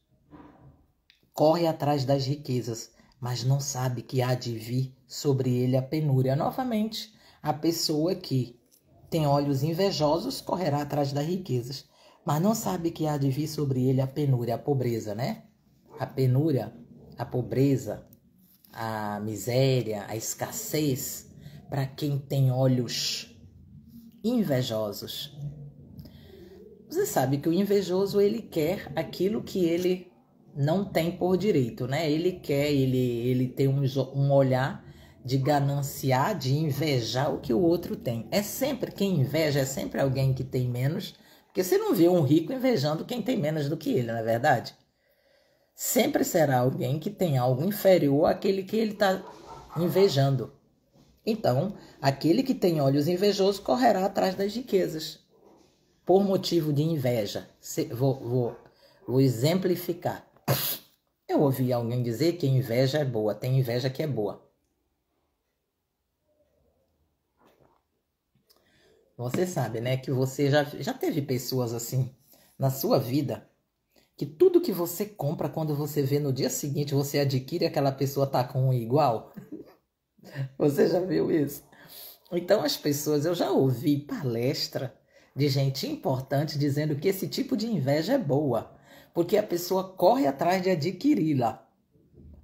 corre atrás das riquezas, mas não sabe que há de vir sobre ele a penúria. Novamente, a pessoa que tem olhos invejosos correrá atrás das riquezas, mas não sabe que há de vir sobre ele a penúria, a pobreza, né? A penúria, a pobreza, a miséria, a escassez, para quem tem olhos invejosos. Você sabe que o invejoso, ele quer aquilo que ele não tem por direito, né? Ele quer, ele tem um olhar de gananciar, de invejar o que o outro tem. É sempre quem inveja, é sempre alguém que tem menos, porque você não vê um rico invejando quem tem menos do que ele, não é verdade? Sempre será alguém que tem algo inferior àquele que ele está invejando. Então, aquele que tem olhos invejosos correrá atrás das riquezas, por motivo de inveja. Vou exemplificar. Eu ouvi alguém dizer que inveja é boa, tem inveja que é boa. Você sabe, né, que você já teve pessoas assim na sua vida, que tudo que você compra, quando você vê no dia seguinte, você adquire, aquela pessoa tá com um igual? Você já viu isso? Então as pessoas, eu já ouvi palestra de gente importante dizendo que esse tipo de inveja é boa, porque a pessoa corre atrás de adquiri-la.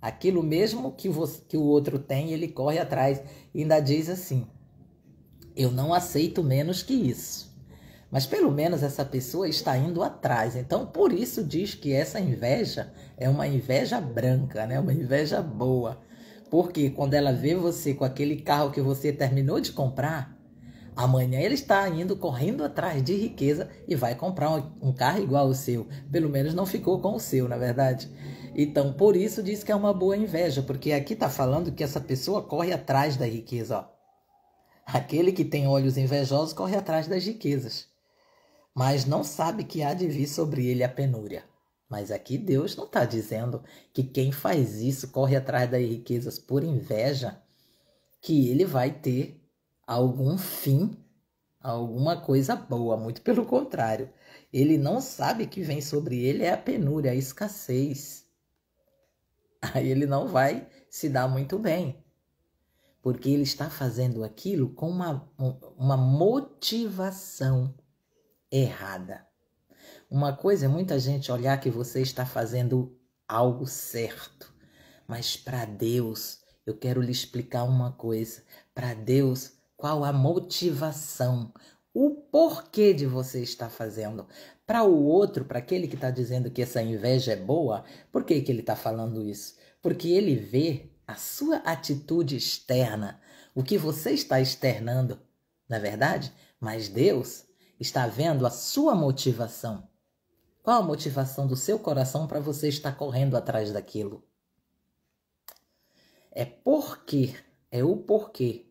Aquilo mesmo que o outro tem, ele corre atrás e ainda diz assim: eu não aceito menos que isso. Mas pelo menos essa pessoa está indo atrás. Então, por isso diz que essa inveja é uma inveja branca, né? Uma inveja boa. Porque quando ela vê você com aquele carro que você terminou de comprar, amanhã ele está indo correndo atrás de riqueza e vai comprar um carro igual ao seu. Pelo menos não ficou com o seu, na verdade. Então, por isso diz que é uma boa inveja, porque aqui está falando que essa pessoa corre atrás da riqueza. Ó. Aquele que tem olhos invejosos corre atrás das riquezas, mas não sabe que há de vir sobre ele a penúria. Mas aqui Deus não está dizendo que quem faz isso, corre atrás das riquezas por inveja, que ele vai ter algum fim, alguma coisa boa. Muito pelo contrário. Ele não sabe que vem sobre ele é a penúria, a escassez. Aí ele não vai se dar muito bem, porque ele está fazendo aquilo com uma motivação errada. Uma coisa é muita gente olhar que você está fazendo algo certo, mas para Deus, eu quero lhe explicar uma coisa. Para Deus, qual a motivação, o porquê de você estar fazendo? Para o outro, para aquele que está dizendo que essa inveja é boa, por que ele está falando isso? Porque ele vê a sua atitude externa, o que você está externando, não é verdade? Mas Deus está vendo a sua motivação. Qual a motivação do seu coração para você estar correndo atrás daquilo? É o porquê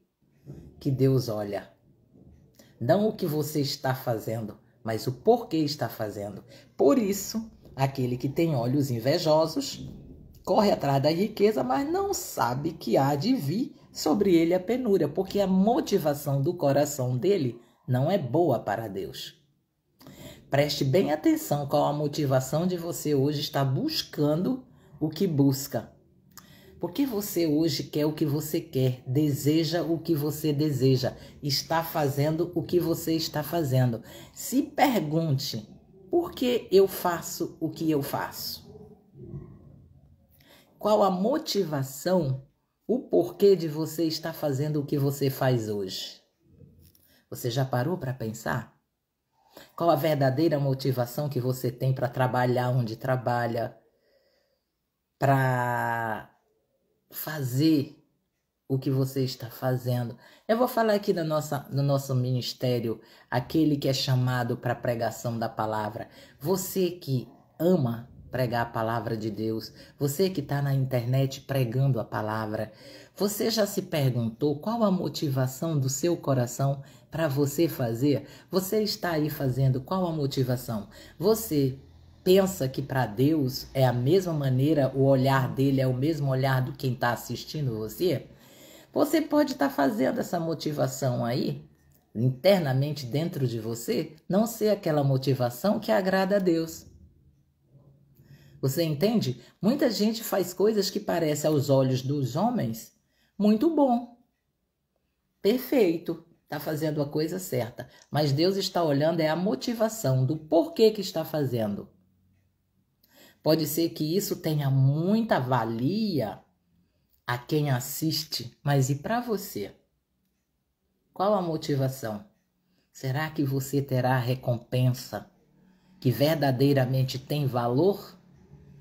que Deus olha. Não o que você está fazendo, mas o porquê está fazendo. Por isso, aquele que tem olhos invejosos corre atrás da riqueza, mas não sabe que há de vir sobre ele a penúria, porque a motivação do coração dele não é boa para Deus. Preste bem atenção qual a motivação de você hoje estar buscando o que busca. Porque você hoje quer o que você quer, deseja o que você deseja, está fazendo o que você está fazendo. Se pergunte, por que eu faço o que eu faço? Qual a motivação, o porquê de você estar fazendo o que você faz hoje? Você já parou para pensar? Qual a verdadeira motivação que você tem para trabalhar onde trabalha, para fazer o que você está fazendo? Eu vou falar aqui no nosso ministério, aquele que é chamado para a pregação da palavra. Você que ama pregar a palavra de Deus, você que está na internet pregando a palavra, você já se perguntou qual a motivação do seu coração para você fazer? Você está aí fazendo, qual a motivação? Você pensa que para Deus é a mesma maneira, o olhar dele é o mesmo olhar do quem está assistindo você? Você pode estar fazendo essa motivação aí, internamente dentro de você, não ser aquela motivação que agrada a Deus. Você entende? Muita gente faz coisas que parecem aos olhos dos homens muito bom, perfeito, está fazendo a coisa certa. Mas Deus está olhando é a motivação do porquê que está fazendo. Pode ser que isso tenha muita valia a quem assiste, mas e para você? Qual a motivação? Será que você terá a recompensa que verdadeiramente tem valor?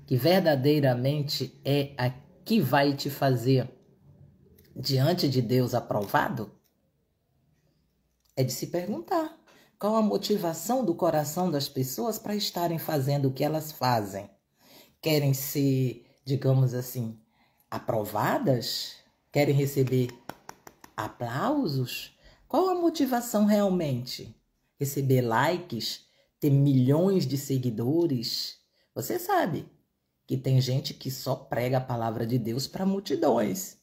Que verdadeiramente é a que vai te fazer diante de Deus aprovado? É de se perguntar qual a motivação do coração das pessoas para estarem fazendo o que elas fazem. Querem ser, digamos assim, aprovadas? Querem receber aplausos? Qual a motivação realmente? Receber likes? Ter milhões de seguidores? Você sabe que tem gente que só prega a palavra de Deus para multidões.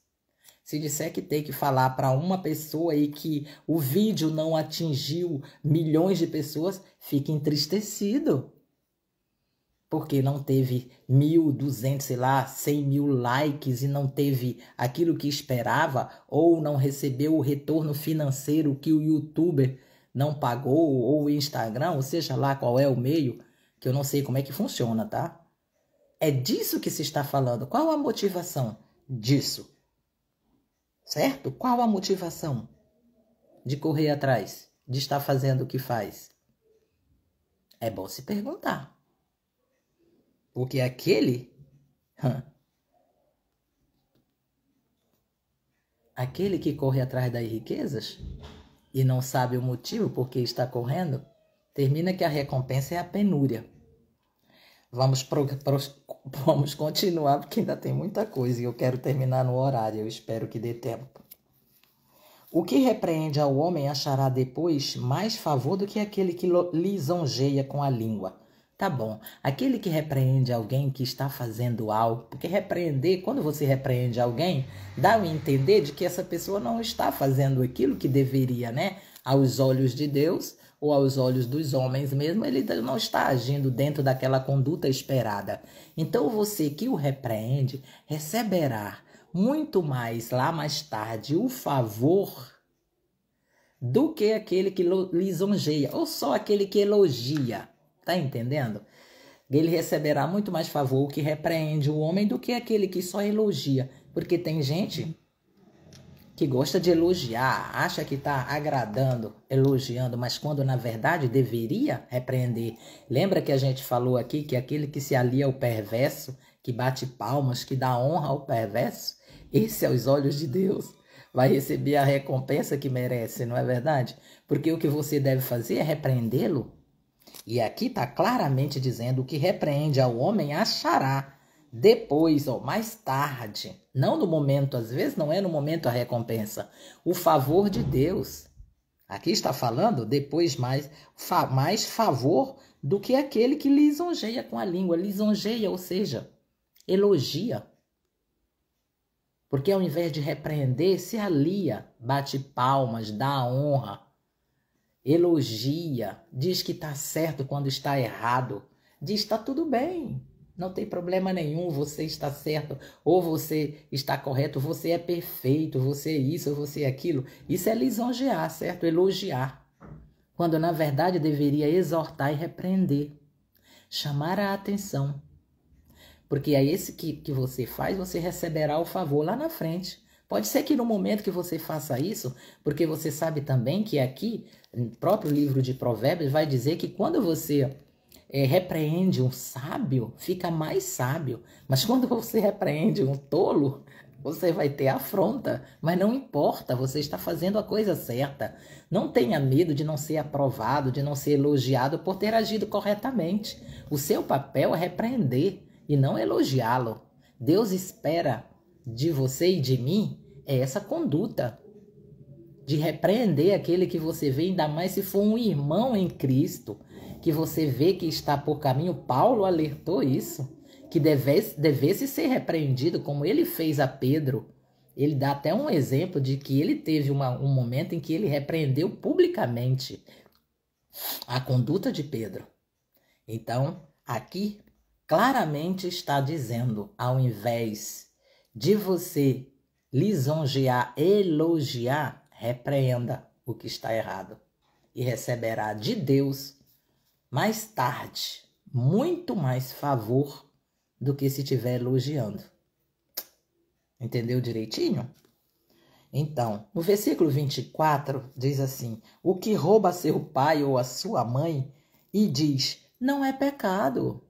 Se disser que tem que falar para uma pessoa e que o vídeo não atingiu milhões de pessoas, fica entristecido. Porque não teve 1.200, sei lá, 100 mil likes e não teve aquilo que esperava, ou não recebeu o retorno financeiro que o YouTuber não pagou, ou o Instagram, ou seja lá qual é o meio, que eu não sei como é que funciona, tá? É disso que se está falando. Qual a motivação disso? Certo? Qual a motivação de correr atrás, de estar fazendo o que faz? É bom se perguntar. Porque aquele que corre atrás das riquezas e não sabe o motivo por que está correndo, termina que a recompensa é a penúria. Vamos continuar, porque ainda tem muita coisa e eu quero terminar no horário, eu espero que dê tempo. O que repreende ao homem achará depois mais favor do que aquele que lisonjeia com a língua. Tá bom, aquele que repreende alguém que está fazendo algo, porque repreender, quando você repreende alguém, dá a entender de que essa pessoa não está fazendo aquilo que deveria, né? Aos olhos de Deus ou aos olhos dos homens mesmo, ele não está agindo dentro daquela conduta esperada. Então você que o repreende, receberá muito mais lá mais tarde o favor do que aquele que lisonjeia, ou só aquele que elogia. Tá entendendo? Ele receberá muito mais favor o que repreende o homem do que aquele que só elogia. Porque tem gente que gosta de elogiar, acha que está agradando, elogiando, mas quando na verdade deveria repreender. Lembra que a gente falou aqui que aquele que se alia ao perverso, que bate palmas, que dá honra ao perverso, esse aos olhos de Deus vai receber a recompensa que merece, não é verdade? Porque o que você deve fazer é repreendê-lo. E aqui está claramente dizendo: o que repreende ao homem achará depois ou mais tarde, não no momento, às vezes não é no momento a recompensa, o favor de Deus. Aqui está falando depois mais favor do que aquele que lisonjeia com a língua. Lisonjeia, ou seja, elogia. Porque ao invés de repreender, se alia, bate palmas, dá honra, elogia, diz que está certo quando está errado, diz que está tudo bem, não tem problema nenhum, você está certo ou você está correto, você é perfeito, você é isso, você é aquilo. Isso é lisonjear, certo? Elogiar. Quando na verdade deveria exortar e repreender, chamar a atenção. Porque é esse que você faz, você receberá o favor lá na frente. Pode ser que no momento que você faça isso, porque você sabe também que aqui, no próprio livro de Provérbios, vai dizer que quando você repreende um sábio, fica mais sábio. Mas quando você repreende um tolo, você vai ter afronta. Mas não importa, você está fazendo a coisa certa. Não tenha medo de não ser aprovado, de não ser elogiado por ter agido corretamente. O seu papel é repreender e não elogiá-lo. Deus espera de você e de mim essa conduta de repreender aquele que você vê, ainda mais se for um irmão em Cristo, que você vê que está por caminho. Paulo alertou isso, que devesse ser repreendido, como ele fez a Pedro. Ele dá até um exemplo de que ele teve um momento em que ele repreendeu publicamente a conduta de Pedro. Então, aqui claramente está dizendo, ao invés de você lisonjear, elogiar, repreenda o que está errado e receberá de Deus mais tarde muito mais favor do que se estiver elogiando. Entendeu direitinho? Então, no versículo 24 diz assim: o que rouba seu pai ou a sua mãe e diz, não é pecado,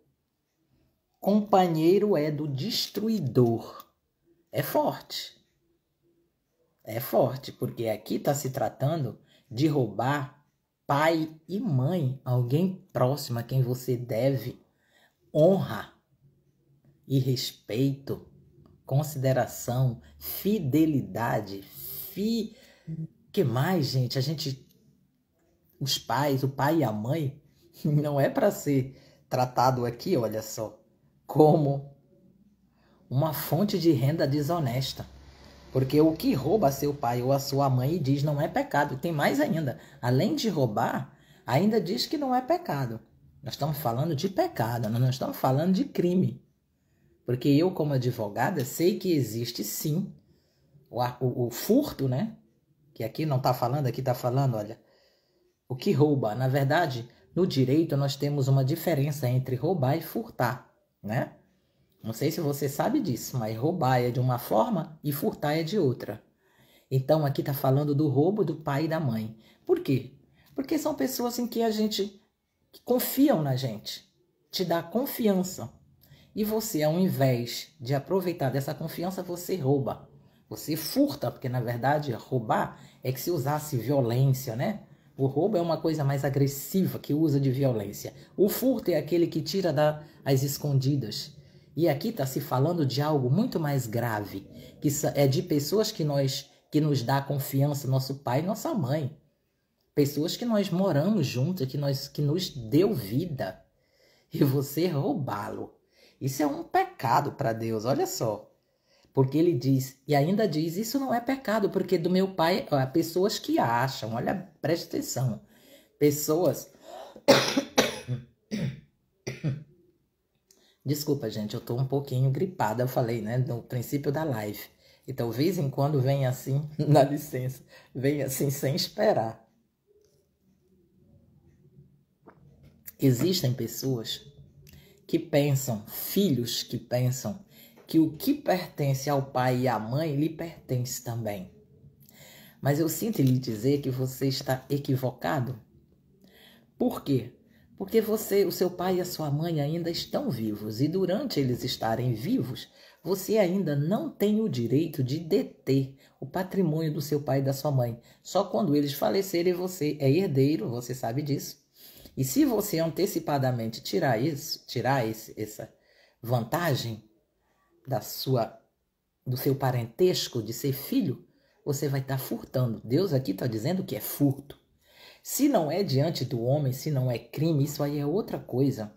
companheiro é do destruidor. É forte. É forte, porque aqui está se tratando de roubar pai e mãe, alguém próximo a quem você deve honra e respeito, consideração, fidelidade, que mais, gente? Os pais, o pai e a mãe, não é para ser tratado aqui, olha só, como uma fonte de renda desonesta. Porque o que rouba seu pai ou a sua mãe e diz não é pecado. Tem mais ainda. Além de roubar, ainda diz que não é pecado. Nós estamos falando de pecado, nós não estamos falando de crime. Porque eu, como advogada, sei que existe sim o furto, né? Que aqui não está falando, aqui está falando, olha, o que rouba. Na verdade, no direito nós temos uma diferença entre roubar e furtar, né? Não sei se você sabe disso, mas roubar é de uma forma e furtar é de outra. Então aqui está falando do roubo do pai e da mãe. Por quê? Porque são pessoas em que que confiam na gente, te dá confiança. E você, ao invés de aproveitar dessa confiança, você rouba. Você furta, porque na verdade roubar é que se usasse violência, né? O roubo é uma coisa mais agressiva que usa de violência. O furto é aquele que tira às escondidas. E aqui está se falando de algo muito mais grave, que é de pessoas que nos dá confiança, nosso pai e nossa mãe. Pessoas que nós moramos juntos, que nos deu vida. E você roubá-lo. Isso é um pecado para Deus, olha só. Porque ele diz, e ainda diz, isso não é pecado, porque do meu pai, há pessoas que acham, olha, preste atenção, pessoas... Desculpa, gente, eu tô um pouquinho gripada, eu falei, né, no princípio da live. Então, de vez em quando vem assim, dá licença, vem assim sem esperar. Existem pessoas que pensam, filhos que pensam, que o que pertence ao pai e à mãe lhe pertence também. Mas eu sinto lhe dizer que você está equivocado. Por quê? Porque o seu pai e a sua mãe ainda estão vivos e durante eles estarem vivos, você ainda não tem o direito de deter o patrimônio do seu pai e da sua mãe. Só quando eles falecerem você é herdeiro, você sabe disso. E se você antecipadamente tirar essa vantagem do seu parentesco de ser filho, você vai estar furtando. Deus aqui está dizendo que é furto. Se não é diante do homem, se não é crime, isso aí é outra coisa.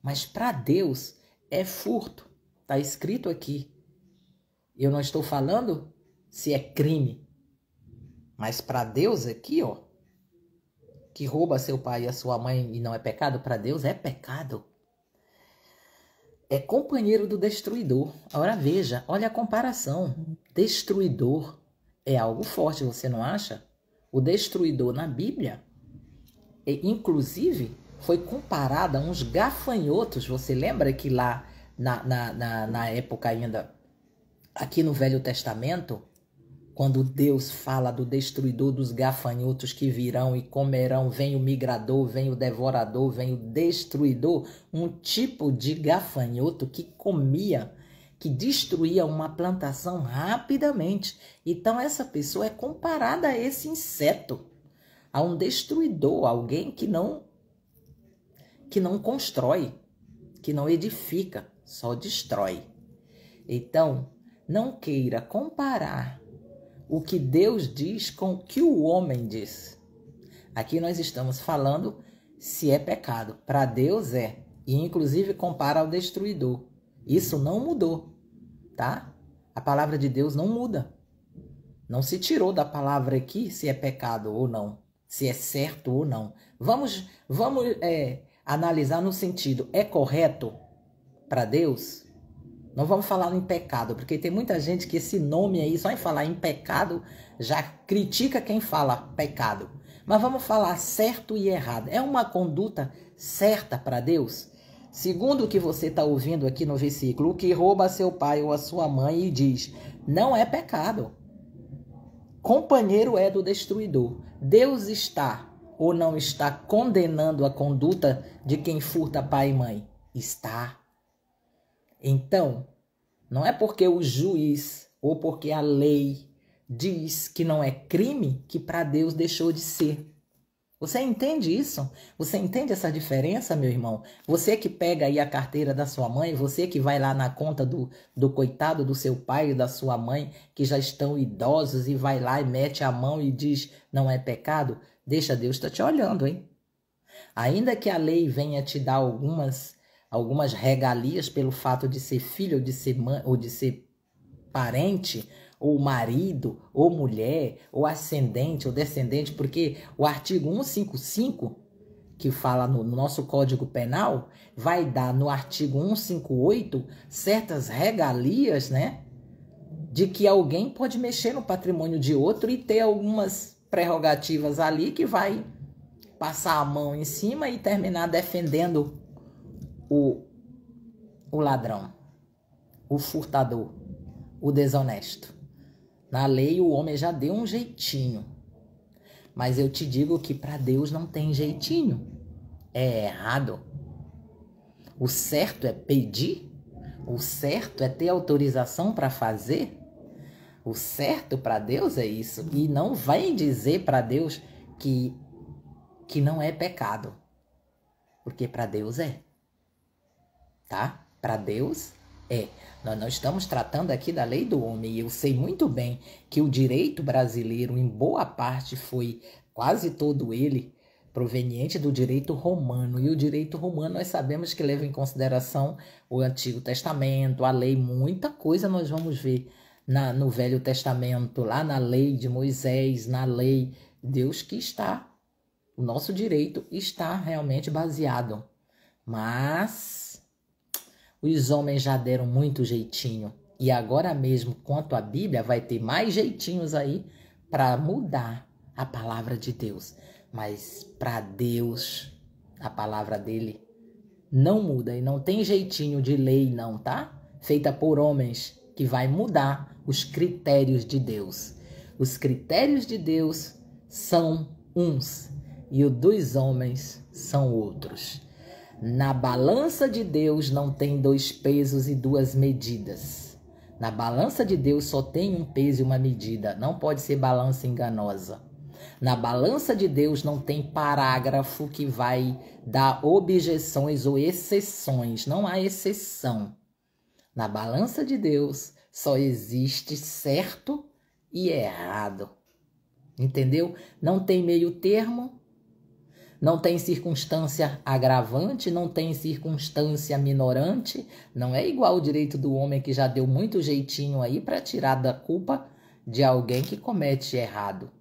Mas para Deus é furto. Está escrito aqui. Eu não estou falando se é crime. Mas para Deus aqui, ó, que rouba seu pai e a sua mãe e não é pecado, para Deus é pecado. É companheiro do destruidor. Agora veja, olha a comparação. Destruidor é algo forte, você não acha? O destruidor na Bíblia, inclusive, foi comparado a uns gafanhotos. Você lembra que lá na época ainda, aqui no Velho Testamento, quando Deus fala do destruidor dos gafanhotos que virão e comerão, vem o migrador, vem o devorador, vem o destruidor, um tipo de gafanhoto que comia, que destruía uma plantação rapidamente. Então essa pessoa é comparada a esse inseto, a um destruidor, alguém que não constrói, que não edifica, só destrói. Então, não queira comparar o que Deus diz com o que o homem diz. Aqui nós estamos falando se é pecado. Para Deus é. E inclusive compara ao destruidor. Isso não mudou, tá? A palavra de Deus não muda. Não se tirou da palavra aqui se é pecado ou não. Se é certo ou não. Vamos analisar no sentido, é correto para Deus? Não vamos falar em pecado, porque tem muita gente que esse nome aí, só em falar em pecado, já critica quem fala pecado. Mas vamos falar certo e errado. É uma conduta certa para Deus? Segundo o que você está ouvindo aqui no versículo, o que rouba seu pai ou a sua mãe e diz, não é pecado. Companheiro é do destruidor. Deus está ou não está condenando a conduta de quem furta pai e mãe? Está. Então, não é porque o juiz ou porque a lei diz que não é crime, que para Deus deixou de ser. Você entende isso? Você entende essa diferença, meu irmão? Você que pega aí a carteira da sua mãe, você que vai lá na conta do coitado do seu pai e da sua mãe, que já estão idosos, e vai lá e mete a mão e diz, não é pecado? Deixa, Deus está te olhando, hein? Ainda que a lei venha te dar algumas regalias pelo fato de ser filho, ou de ser mãe, ou de ser parente, ou marido, ou mulher, ou ascendente, ou descendente, porque o artigo 155, que fala no nosso Código Penal, vai dar no artigo 158 certas regalias, né? De que alguém pode mexer no patrimônio de outro e ter algumas prerrogativas ali que vai passar a mão em cima e terminar defendendo o ladrão, o furtador, o desonesto. Na lei o homem já deu um jeitinho, mas eu te digo que para Deus não tem jeitinho, é errado. O certo é pedir, o certo é ter autorização para fazer, o certo para Deus é isso. E não vai dizer para Deus que não é pecado, porque para Deus é, tá? Para Deus é. Nós não estamos tratando aqui da lei do homem, e eu sei muito bem que o direito brasileiro, em boa parte, foi quase todo ele proveniente do direito romano. E o direito romano nós sabemos que leva em consideração o Antigo Testamento, a lei, muita coisa nós vamos ver no Velho Testamento, lá na lei de Moisés, na lei, Deus que está, o nosso direito está realmente baseado. Mas os homens já deram muito jeitinho. E agora mesmo, quanto à Bíblia, vai ter mais jeitinhos aí para mudar a palavra de Deus. Mas para Deus, a palavra dele não muda. E não tem jeitinho de lei não, tá? Feita por homens que vai mudar os critérios de Deus. Os critérios de Deus são uns e os dos homens são outros. Na balança de Deus não tem dois pesos e duas medidas. Na balança de Deus só tem um peso e uma medida. Não pode ser balança enganosa. Na balança de Deus não tem parágrafo que vai dar objeções ou exceções. Não há exceção. Na balança de Deus só existe certo e errado. Entendeu? Não tem meio termo. Não tem circunstância agravante, não tem circunstância minorante. Não é igual o direito do homem que já deu muito jeitinho aí para tirar da culpa de alguém que comete errado.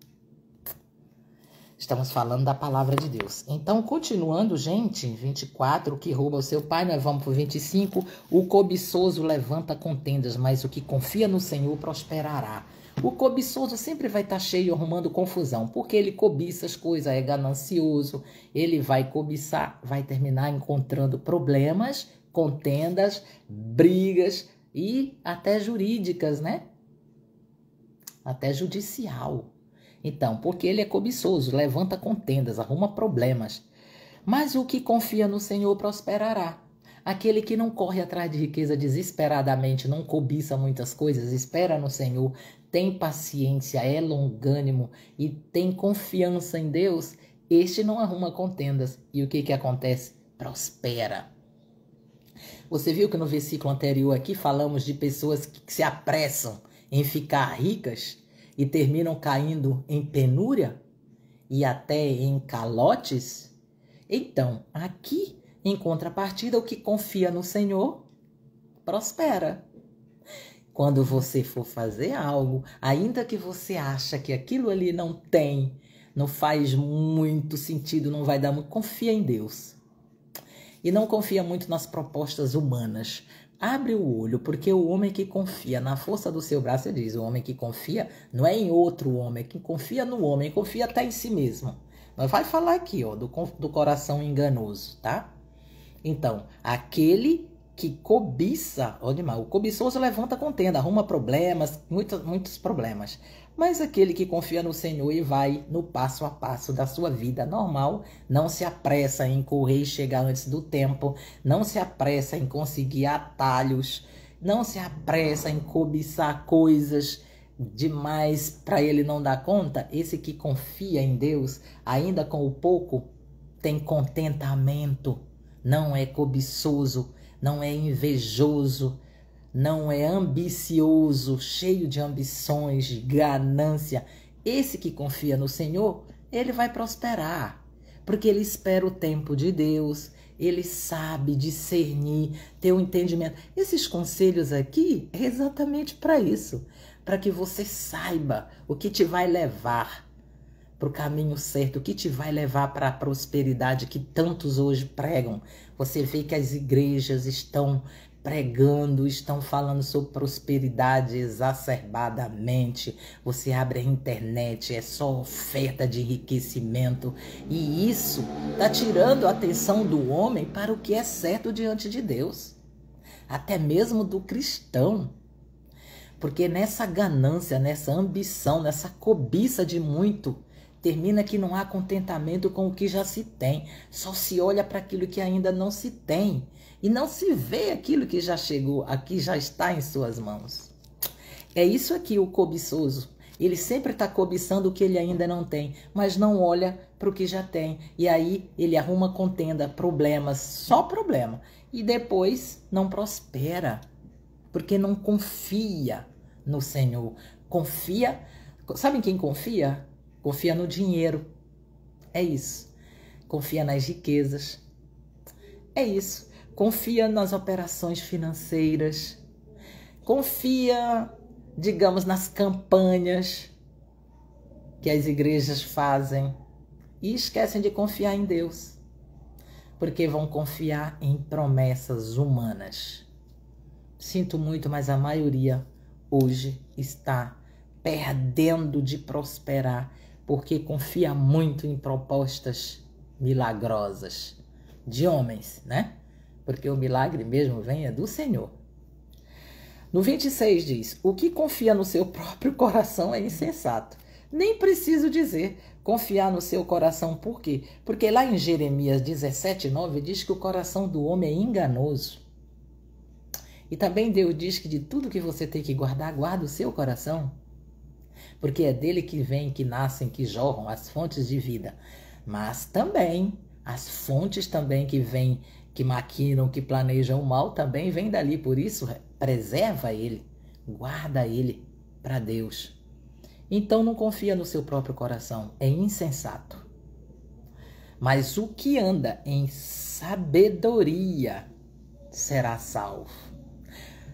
Estamos falando da palavra de Deus. Então, continuando, gente, 24, o que rouba o seu pai, nós vamos para o 25. O cobiçoso levanta contendas, mas o que confia no Senhor prosperará. O cobiçoso sempre vai estar cheio, arrumando confusão, porque ele cobiça as coisas, é ganancioso, ele vai cobiçar, vai terminar encontrando problemas, contendas, brigas e até jurídicas, né? Até judicial. Então, porque ele é cobiçoso, levanta contendas, arruma problemas. Mas o que confia no Senhor prosperará. Aquele que não corre atrás de riqueza desesperadamente, não cobiça muitas coisas, espera no Senhor, tem paciência, é longânimo e tem confiança em Deus, este não arruma contendas. E o que acontece? Prospera. Você viu que no versículo anterior aqui falamos de pessoas que se apressam em ficar ricas e terminam caindo em penúria e até em calotes? Então, aqui, em contrapartida, o que confia no Senhor prospera. Quando você for fazer algo, ainda que você acha que aquilo ali não faz muito sentido, não vai dar muito, confia em Deus. E não confia muito nas propostas humanas. Abre o olho, porque o homem que confia na força do seu braço, diz, o homem que confia não é em outro homem, quem confia no homem, confia até em si mesmo. Mas vai falar aqui, ó, do coração enganoso, tá? Então, aquele que cobiça, olha mal, o cobiçoso levanta contenda, arruma problemas, muitos problemas. Mas aquele que confia no Senhor e vai no passo a passo da sua vida normal, não se apressa em correr e chegar antes do tempo, não se apressa em conseguir atalhos, não se apressa em cobiçar coisas demais para ele não dar conta, esse que confia em Deus, ainda com o pouco, tem contentamento, não é cobiçoso, não é invejoso, não é ambicioso, cheio de ambições, de ganância. Esse que confia no Senhor, ele vai prosperar, porque ele espera o tempo de Deus, ele sabe discernir, ter um entendimento. Esses conselhos aqui é exatamente para isso, para que você saiba o que te vai levar para o caminho certo, o que te vai levar para a prosperidade que tantos hoje pregam. Você vê que as igrejas estão pregando, estão falando sobre prosperidade exacerbadamente. Você abre a internet, é só oferta de enriquecimento. E isso está tirando a atenção do homem para o que é certo diante de Deus. Até mesmo do cristão. Porque nessa ganância, nessa ambição, nessa cobiça de muito, termina que não há contentamento com o que já se tem. Só se olha para aquilo que ainda não se tem. E não se vê aquilo que já chegou, aqui já está em suas mãos. É isso aqui o cobiçoso. Ele sempre está cobiçando o que ele ainda não tem, mas não olha para o que já tem. E aí ele arruma contenda, problemas, só problema. E depois não prospera, porque não confia no Senhor. Confia, sabe em quem confia? Confia no dinheiro. É isso. Confia nas riquezas. É isso. Confia nas operações financeiras. Confia, digamos, nas campanhas que as igrejas fazem. E esquecem de confiar em Deus. Porque vão confiar em promessas humanas. Sinto muito, mas a maioria hoje está perdendo de prosperar porque confia muito em propostas milagrosas de homens, né? Porque o milagre mesmo vem do Senhor. No 26 diz, o que confia no seu próprio coração é insensato. Nem preciso dizer confiar no seu coração, por quê? Porque lá em Jeremias 17:9 diz que o coração do homem é enganoso. E também Deus diz que de tudo que você tem que guardar, guarda o seu coração. Porque é dele que vem, que nascem, que jorram as fontes de vida. Mas também, as fontes também que vêm, que maquinam, que planejam o mal, também vêm dali. Por isso, preserva ele, guarda ele para Deus. Então não confia no seu próprio coração, é insensato. Mas o que anda em sabedoria será salvo.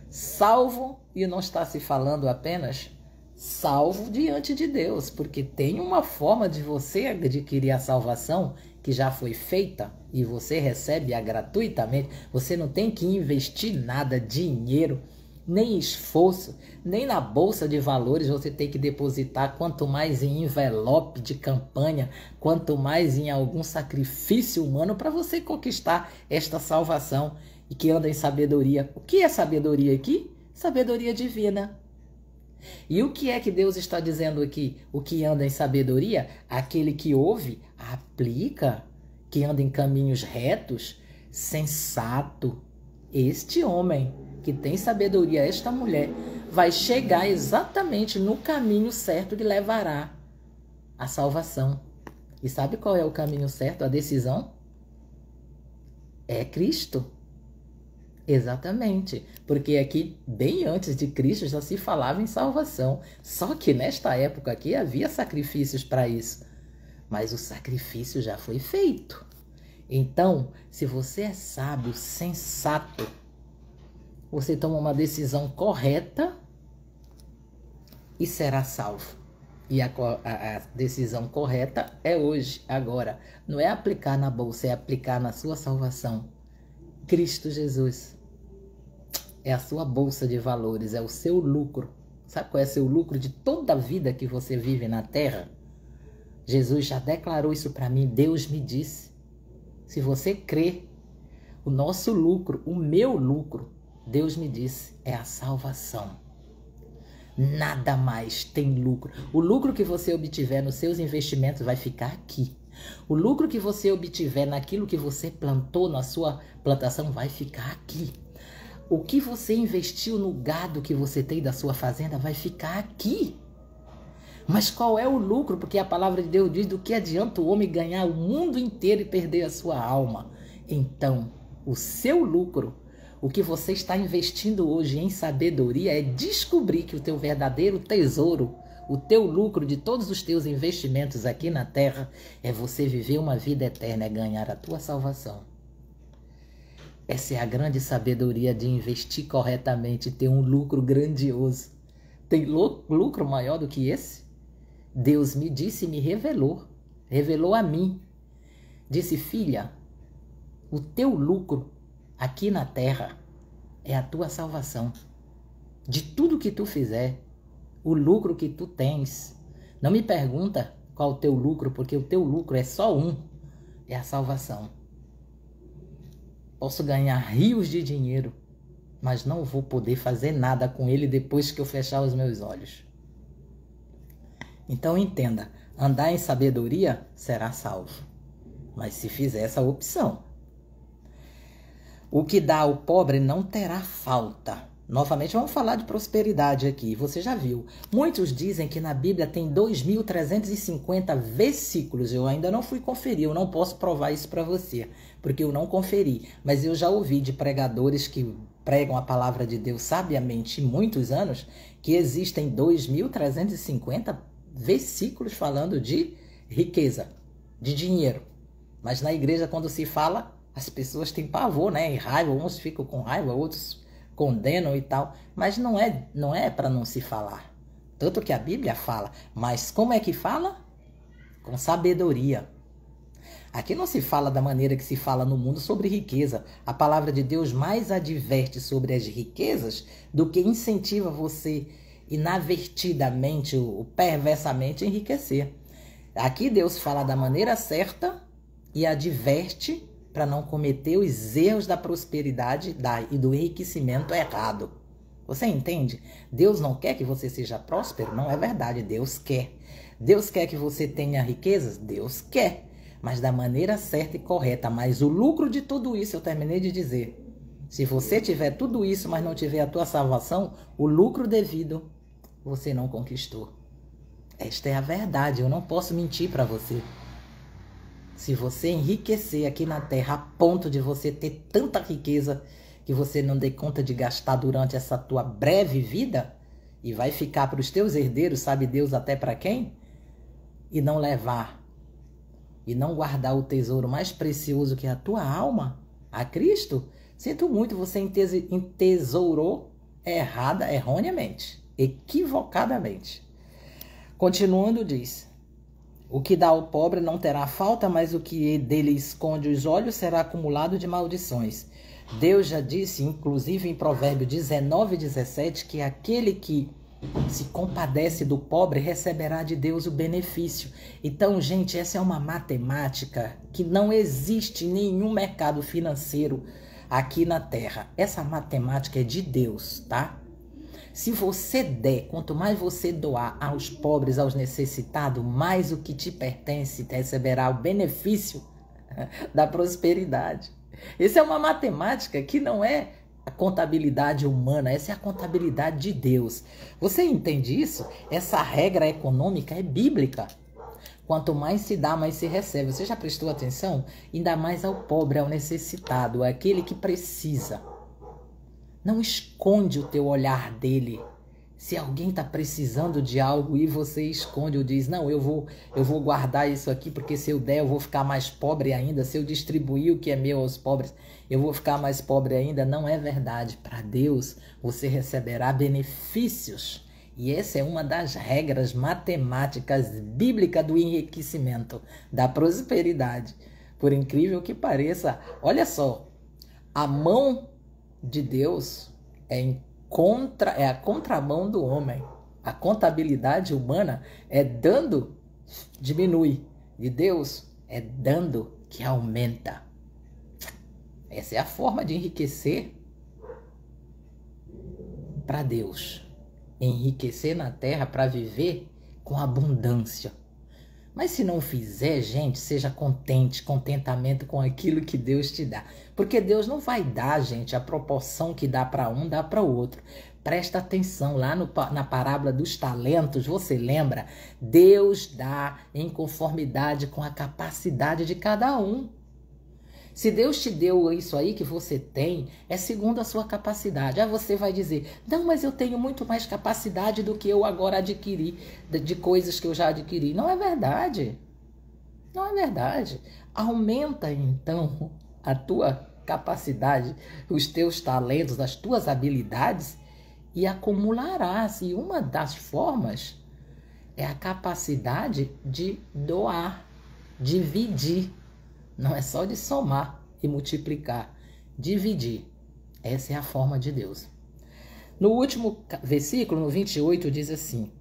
Salvo, e não está se falando apenas salvo diante de Deus, porque tem uma forma de você adquirir a salvação que já foi feita e você recebe-a gratuitamente. Você não tem que investir nada, dinheiro, nem esforço, nem na bolsa de valores você tem que depositar, quanto mais em envelope de campanha, quanto mais em algum sacrifício humano para você conquistar esta salvação e que anda em sabedoria. O que é sabedoria aqui? Sabedoria divina. E o que é que Deus está dizendo aqui? O que anda em sabedoria? Aquele que ouve, aplica, que anda em caminhos retos, sensato. Este homem que tem sabedoria, esta mulher, vai chegar exatamente no caminho certo que levará à salvação. E sabe qual é o caminho certo, a decisão? É Cristo. Exatamente, porque aqui, bem antes de Cristo, já se falava em salvação. Só que nesta época aqui havia sacrifícios para isso. Mas o sacrifício já foi feito. Então, se você é sábio, sensato, você toma uma decisão correta e será salvo. E a decisão correta é hoje, agora. Não é aplicar na bolsa, é aplicar na sua salvação. Cristo Jesus. É a sua bolsa de valores, é o seu lucro. Sabe qual é o seu lucro de toda a vida que você vive na terra? Jesus já declarou isso para mim, Deus me disse. Se você crê, o nosso lucro, o meu lucro, Deus me disse, é a salvação. Nada mais tem lucro. O lucro que você obtiver nos seus investimentos vai ficar aqui. O lucro que você obtiver naquilo que você plantou na sua plantação vai ficar aqui. O que você investiu no gado que você tem da sua fazenda vai ficar aqui. Mas qual é o lucro? Porque a palavra de Deus diz: do que adianta o homem ganhar o mundo inteiro e perder a sua alma? Então, o seu lucro, o que você está investindo hoje em sabedoria, é descobrir que o teu verdadeiro tesouro, o teu lucro de todos os teus investimentos aqui na terra, é você viver uma vida eterna, é ganhar a tua salvação. Essa é a grande sabedoria de investir corretamente e ter um lucro grandioso. Tem lucro maior do que esse? Deus me disse e me revelou a mim. Disse: filha, o teu lucro aqui na terra é a tua salvação. De tudo que tu fizer, o lucro que tu tens. Não me pergunta qual o teu lucro, porque o teu lucro é só um, é a salvação. Posso ganhar rios de dinheiro, mas não vou poder fazer nada com ele depois que eu fechar os meus olhos. Então entenda, andar em sabedoria será salvo, mas se fizer essa opção. O que dá ao pobre não terá falta. Novamente vamos falar de prosperidade aqui, você já viu. Muitos dizem que na Bíblia tem 2.350 versículos, eu ainda não fui conferir, eu não posso provar isso para você, porque eu não conferi, mas eu já ouvi de pregadores que pregam a palavra de Deus sabiamente muitos anos, que existem 2.350 versículos falando de riqueza, de dinheiro. Mas na igreja, quando se fala, as pessoas têm pavor, né? E raiva, uns ficam com raiva, outros condenam e tal. Mas não é para não se falar. Tanto que a Bíblia fala. Mas como é que fala? Com sabedoria. Aqui não se fala da maneira que se fala no mundo sobre riqueza. A palavra de Deus mais adverte sobre as riquezas do que incentiva você inadvertidamente ou perversamente a enriquecer. Aqui Deus fala da maneira certa e adverte para não cometer os erros da prosperidade e do enriquecimento errado. Você entende? Deus não quer que você seja próspero? Não é verdade, Deus quer. Deus quer que você tenha riquezas? Deus quer, mas da maneira certa e correta. Mas o lucro de tudo isso, eu terminei de dizer, se você tiver tudo isso, mas não tiver a tua salvação, o lucro devido você não conquistou. Esta é a verdade, eu não posso mentir para você. Se você enriquecer aqui na terra a ponto de você ter tanta riqueza que você não dê conta de gastar durante essa tua breve vida e vai ficar para os teus herdeiros, sabe Deus até para quem? E não levar, e não guardar o tesouro mais precioso que é a tua alma, a Cristo, sinto muito, você entesourou erroneamente, equivocadamente. Continuando, diz: o que dá ao pobre não terá falta, mas o que dele esconde os olhos será acumulado de maldições. Deus já disse, inclusive em Provérbios 19:17, que aquele que se compadece do pobre receberá de Deus o benefício. Então, gente, essa é uma matemática que não existe em nenhum mercado financeiro aqui na Terra. Essa matemática é de Deus, tá? Se você der, quanto mais você doar aos pobres, aos necessitados, mais o que te pertence receberá o benefício da prosperidade. Essa é uma matemática que não é a contabilidade humana, essa é a contabilidade de Deus. Você entende isso? Essa regra econômica é bíblica. Quanto mais se dá, mais se recebe. Você já prestou atenção? Ainda mais ao pobre, ao necessitado, àquele que precisa. Não esconde o teu olhar dele. Se alguém está precisando de algo e você esconde ou diz, não, eu vou guardar isso aqui porque se eu der eu vou ficar mais pobre ainda. Se eu distribuir o que é meu aos pobres, eu vou ficar mais pobre ainda. Não é verdade. Para Deus, você receberá benefícios. E essa é uma das regras matemáticas bíblicas do enriquecimento, da prosperidade. Por incrível que pareça, olha só, a mão de Deus é a contramão do homem. A contabilidade humana é dando, diminui. De Deus é dando, que aumenta. Essa é a forma de enriquecer para Deus. Enriquecer na terra para viver com abundância. Mas se não fizer, gente, seja contente, contentamento com aquilo que Deus te dá. Porque Deus não vai dar, gente, a proporção que dá para um, dá para o outro. Presta atenção, lá na parábola dos talentos, você lembra? Deus dá em conformidade com a capacidade de cada um. Se Deus te deu isso aí que você tem, é segundo a sua capacidade. Aí você vai dizer, não, mas eu tenho muito mais capacidade do que eu agora adquiri, de coisas que eu já adquiri. Não é verdade. Não é verdade. Aumenta, então, a tua capacidade, os teus talentos, as tuas habilidades e acumularás. E uma das formas é a capacidade de doar, dividir. Não é só de somar e multiplicar, dividir. Essa é a forma de Deus. No último versículo, no 28, diz assim,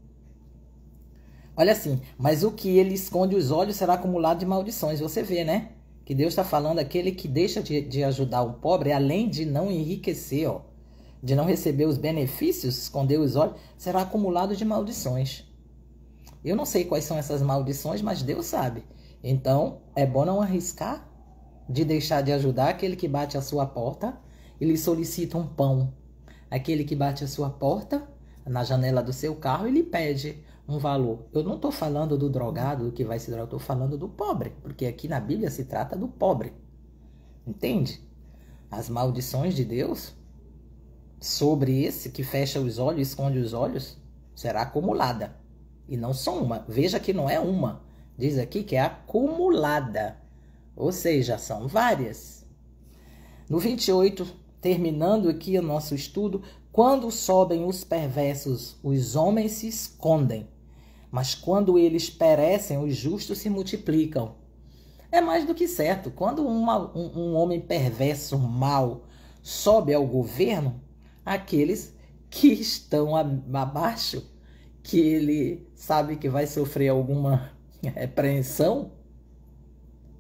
olha assim, mas o que ele esconde os olhos será acumulado de maldições. Você vê, né? Que Deus está falando, aquele que deixa de ajudar o pobre, além de não enriquecer, ó, de não receber os benefícios, esconder os olhos, será acumulado de maldições. Eu não sei quais são essas maldições, mas Deus sabe. Então, é bom não arriscar de deixar de ajudar aquele que bate à sua porta e lhe solicita um pão. Aquele que bate à sua porta, na janela do seu carro, e lhe pede um valor. Eu não estou falando do drogado, do que vai se drogar, eu estou falando do pobre, porque aqui na Bíblia se trata do pobre. Entende? As maldições de Deus sobre esse que fecha os olhos, esconde os olhos, será acumulada. E não só uma. Veja que não é uma. Diz aqui que é acumulada, ou seja, são várias. No 28, terminando aqui o nosso estudo, quando sobem os perversos, os homens se escondem, mas quando eles perecem, os justos se multiplicam. É mais do que certo, quando um homem perverso, mau, sobe ao governo, aqueles que estão abaixo, que ele sabe que vai sofrer alguma repreensão,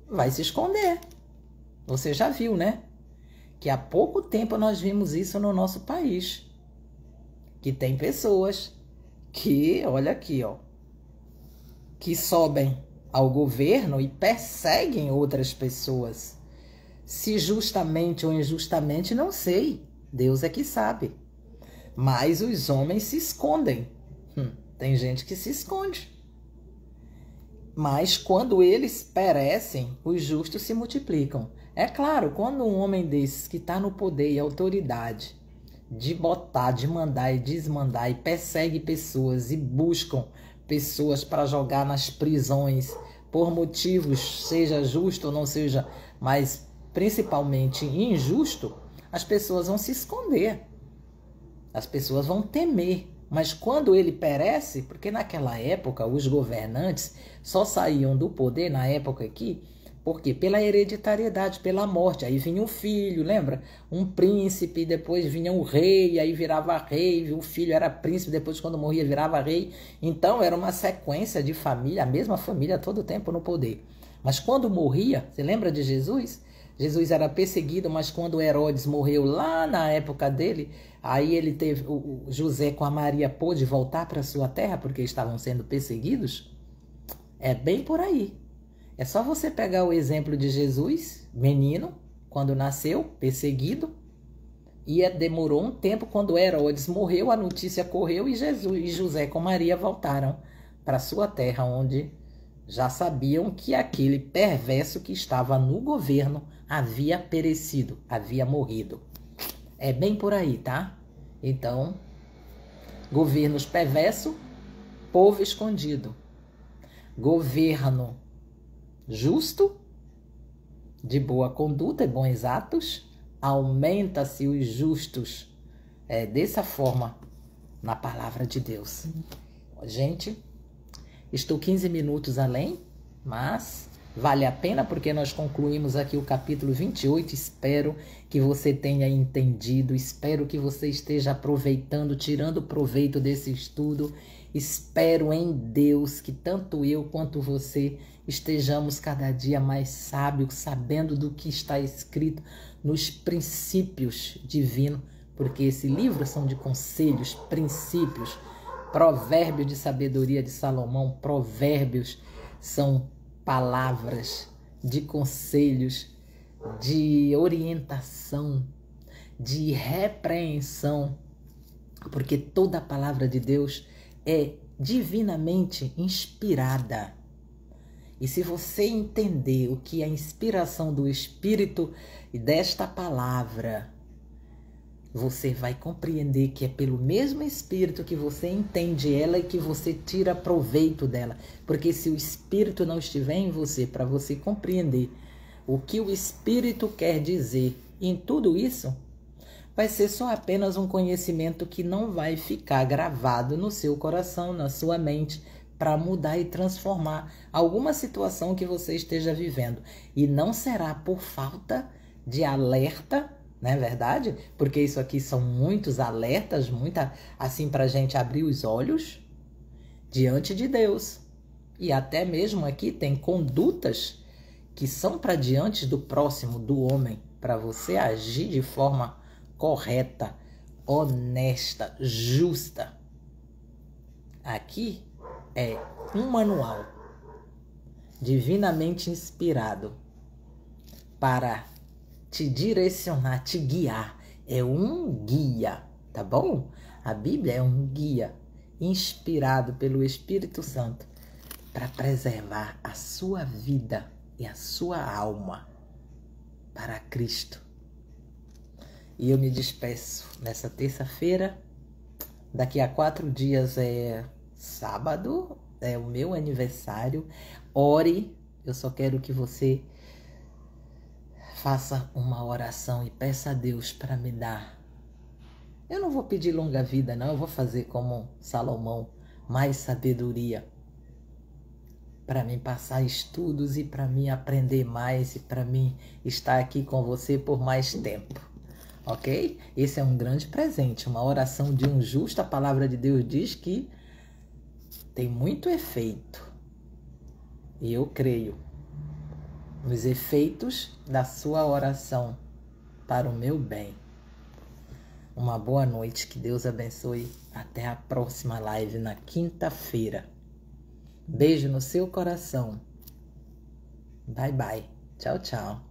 vai se esconder. Você já viu, né? Que há pouco tempo nós vimos isso no nosso país. Que tem pessoas que, olha aqui, ó, que sobem ao governo e perseguem outras pessoas. Se justamente ou injustamente, não sei. Deus é que sabe. Mas os homens se escondem. Tem gente que se esconde. Mas quando eles perecem, os justos se multiplicam. É claro, quando um homem desses que está no poder e autoridade de botar, de mandar e desmandar e persegue pessoas e buscam pessoas para jogar nas prisões por motivos, seja justo ou não seja, mas principalmente injusto, as pessoas vão se esconder. As pessoas vão temer. Mas quando ele perece, porque naquela época os governantes só saíam do poder, na época aqui, porque pela hereditariedade, pela morte. Aí vinha um filho, lembra? Um príncipe, depois vinha um rei, aí virava rei, o filho era príncipe, depois quando morria virava rei. Então era uma sequência de família, a mesma família todo o tempo no poder. Mas quando morria, você lembra de Jesus? Jesus era perseguido, mas quando Herodes morreu lá na época dele, aí ele teve, o José com a Maria pôde voltar para sua terra porque estavam sendo perseguidos. É bem por aí. É só você pegar o exemplo de Jesus, menino, quando nasceu, perseguido, e demorou um tempo, quando Herodes morreu, a notícia correu e Jesus e José com Maria voltaram para sua terra, onde já sabiam que aquele perverso que estava no governo havia perecido, havia morrido. É bem por aí, tá? Então, governos perverso, povo escondido. Governo justo, de boa conduta e bons atos, aumenta-se os justos. É dessa forma na palavra de Deus. Gente, estou 15 minutos além, mas vale a pena porque nós concluímos aqui o capítulo 28. Espero que você tenha entendido, espero que você esteja aproveitando, tirando proveito desse estudo. Espero em Deus que tanto eu quanto você estejamos cada dia mais sábios, sabendo do que está escrito nos princípios divinos, porque esse livro são de conselhos, princípios, provérbios de sabedoria de Salomão, provérbios são palavras de conselhos, de orientação, de repreensão, porque toda a palavra de Deus é divinamente inspirada. E se você entender o que é a inspiração do Espírito e desta palavra, você vai compreender que é pelo mesmo Espírito que você entende ela e que você tira proveito dela. Porque se o Espírito não estiver em você, para você compreender o que o Espírito quer dizer em tudo isso, vai ser só apenas um conhecimento que não vai ficar gravado no seu coração, na sua mente, para mudar e transformar alguma situação que você esteja vivendo. E não será por falta de alerta, não é verdade? Porque isso aqui são muitos alertas, muita assim para a gente abrir os olhos diante de Deus. E até mesmo aqui tem condutas que são para diante do próximo, do homem, para você agir de forma correta, honesta, justa. Aqui é um manual divinamente inspirado para te direcionar, te guiar. É um guia, tá bom? A Bíblia é um guia inspirado pelo Espírito Santo para preservar a sua vida e a sua alma para Cristo. E eu me despeço nessa terça-feira. Daqui a 4 dias é sábado, é o meu aniversário. Ore, eu só quero que você faça uma oração e peça a Deus para me dar. Eu não vou pedir longa vida, não. Eu vou fazer como Salomão, mais sabedoria, para mim passar estudos e para mim aprender mais e para mim estar aqui com você por mais tempo. Ok? Esse é um grande presente, uma oração de um justo. A palavra de Deus diz que tem muito efeito. E eu creio nos efeitos da sua oração para o meu bem. Uma boa noite, que Deus abençoe. Até a próxima live na quinta-feira. Beijo no seu coração. Bye, bye. Tchau, tchau.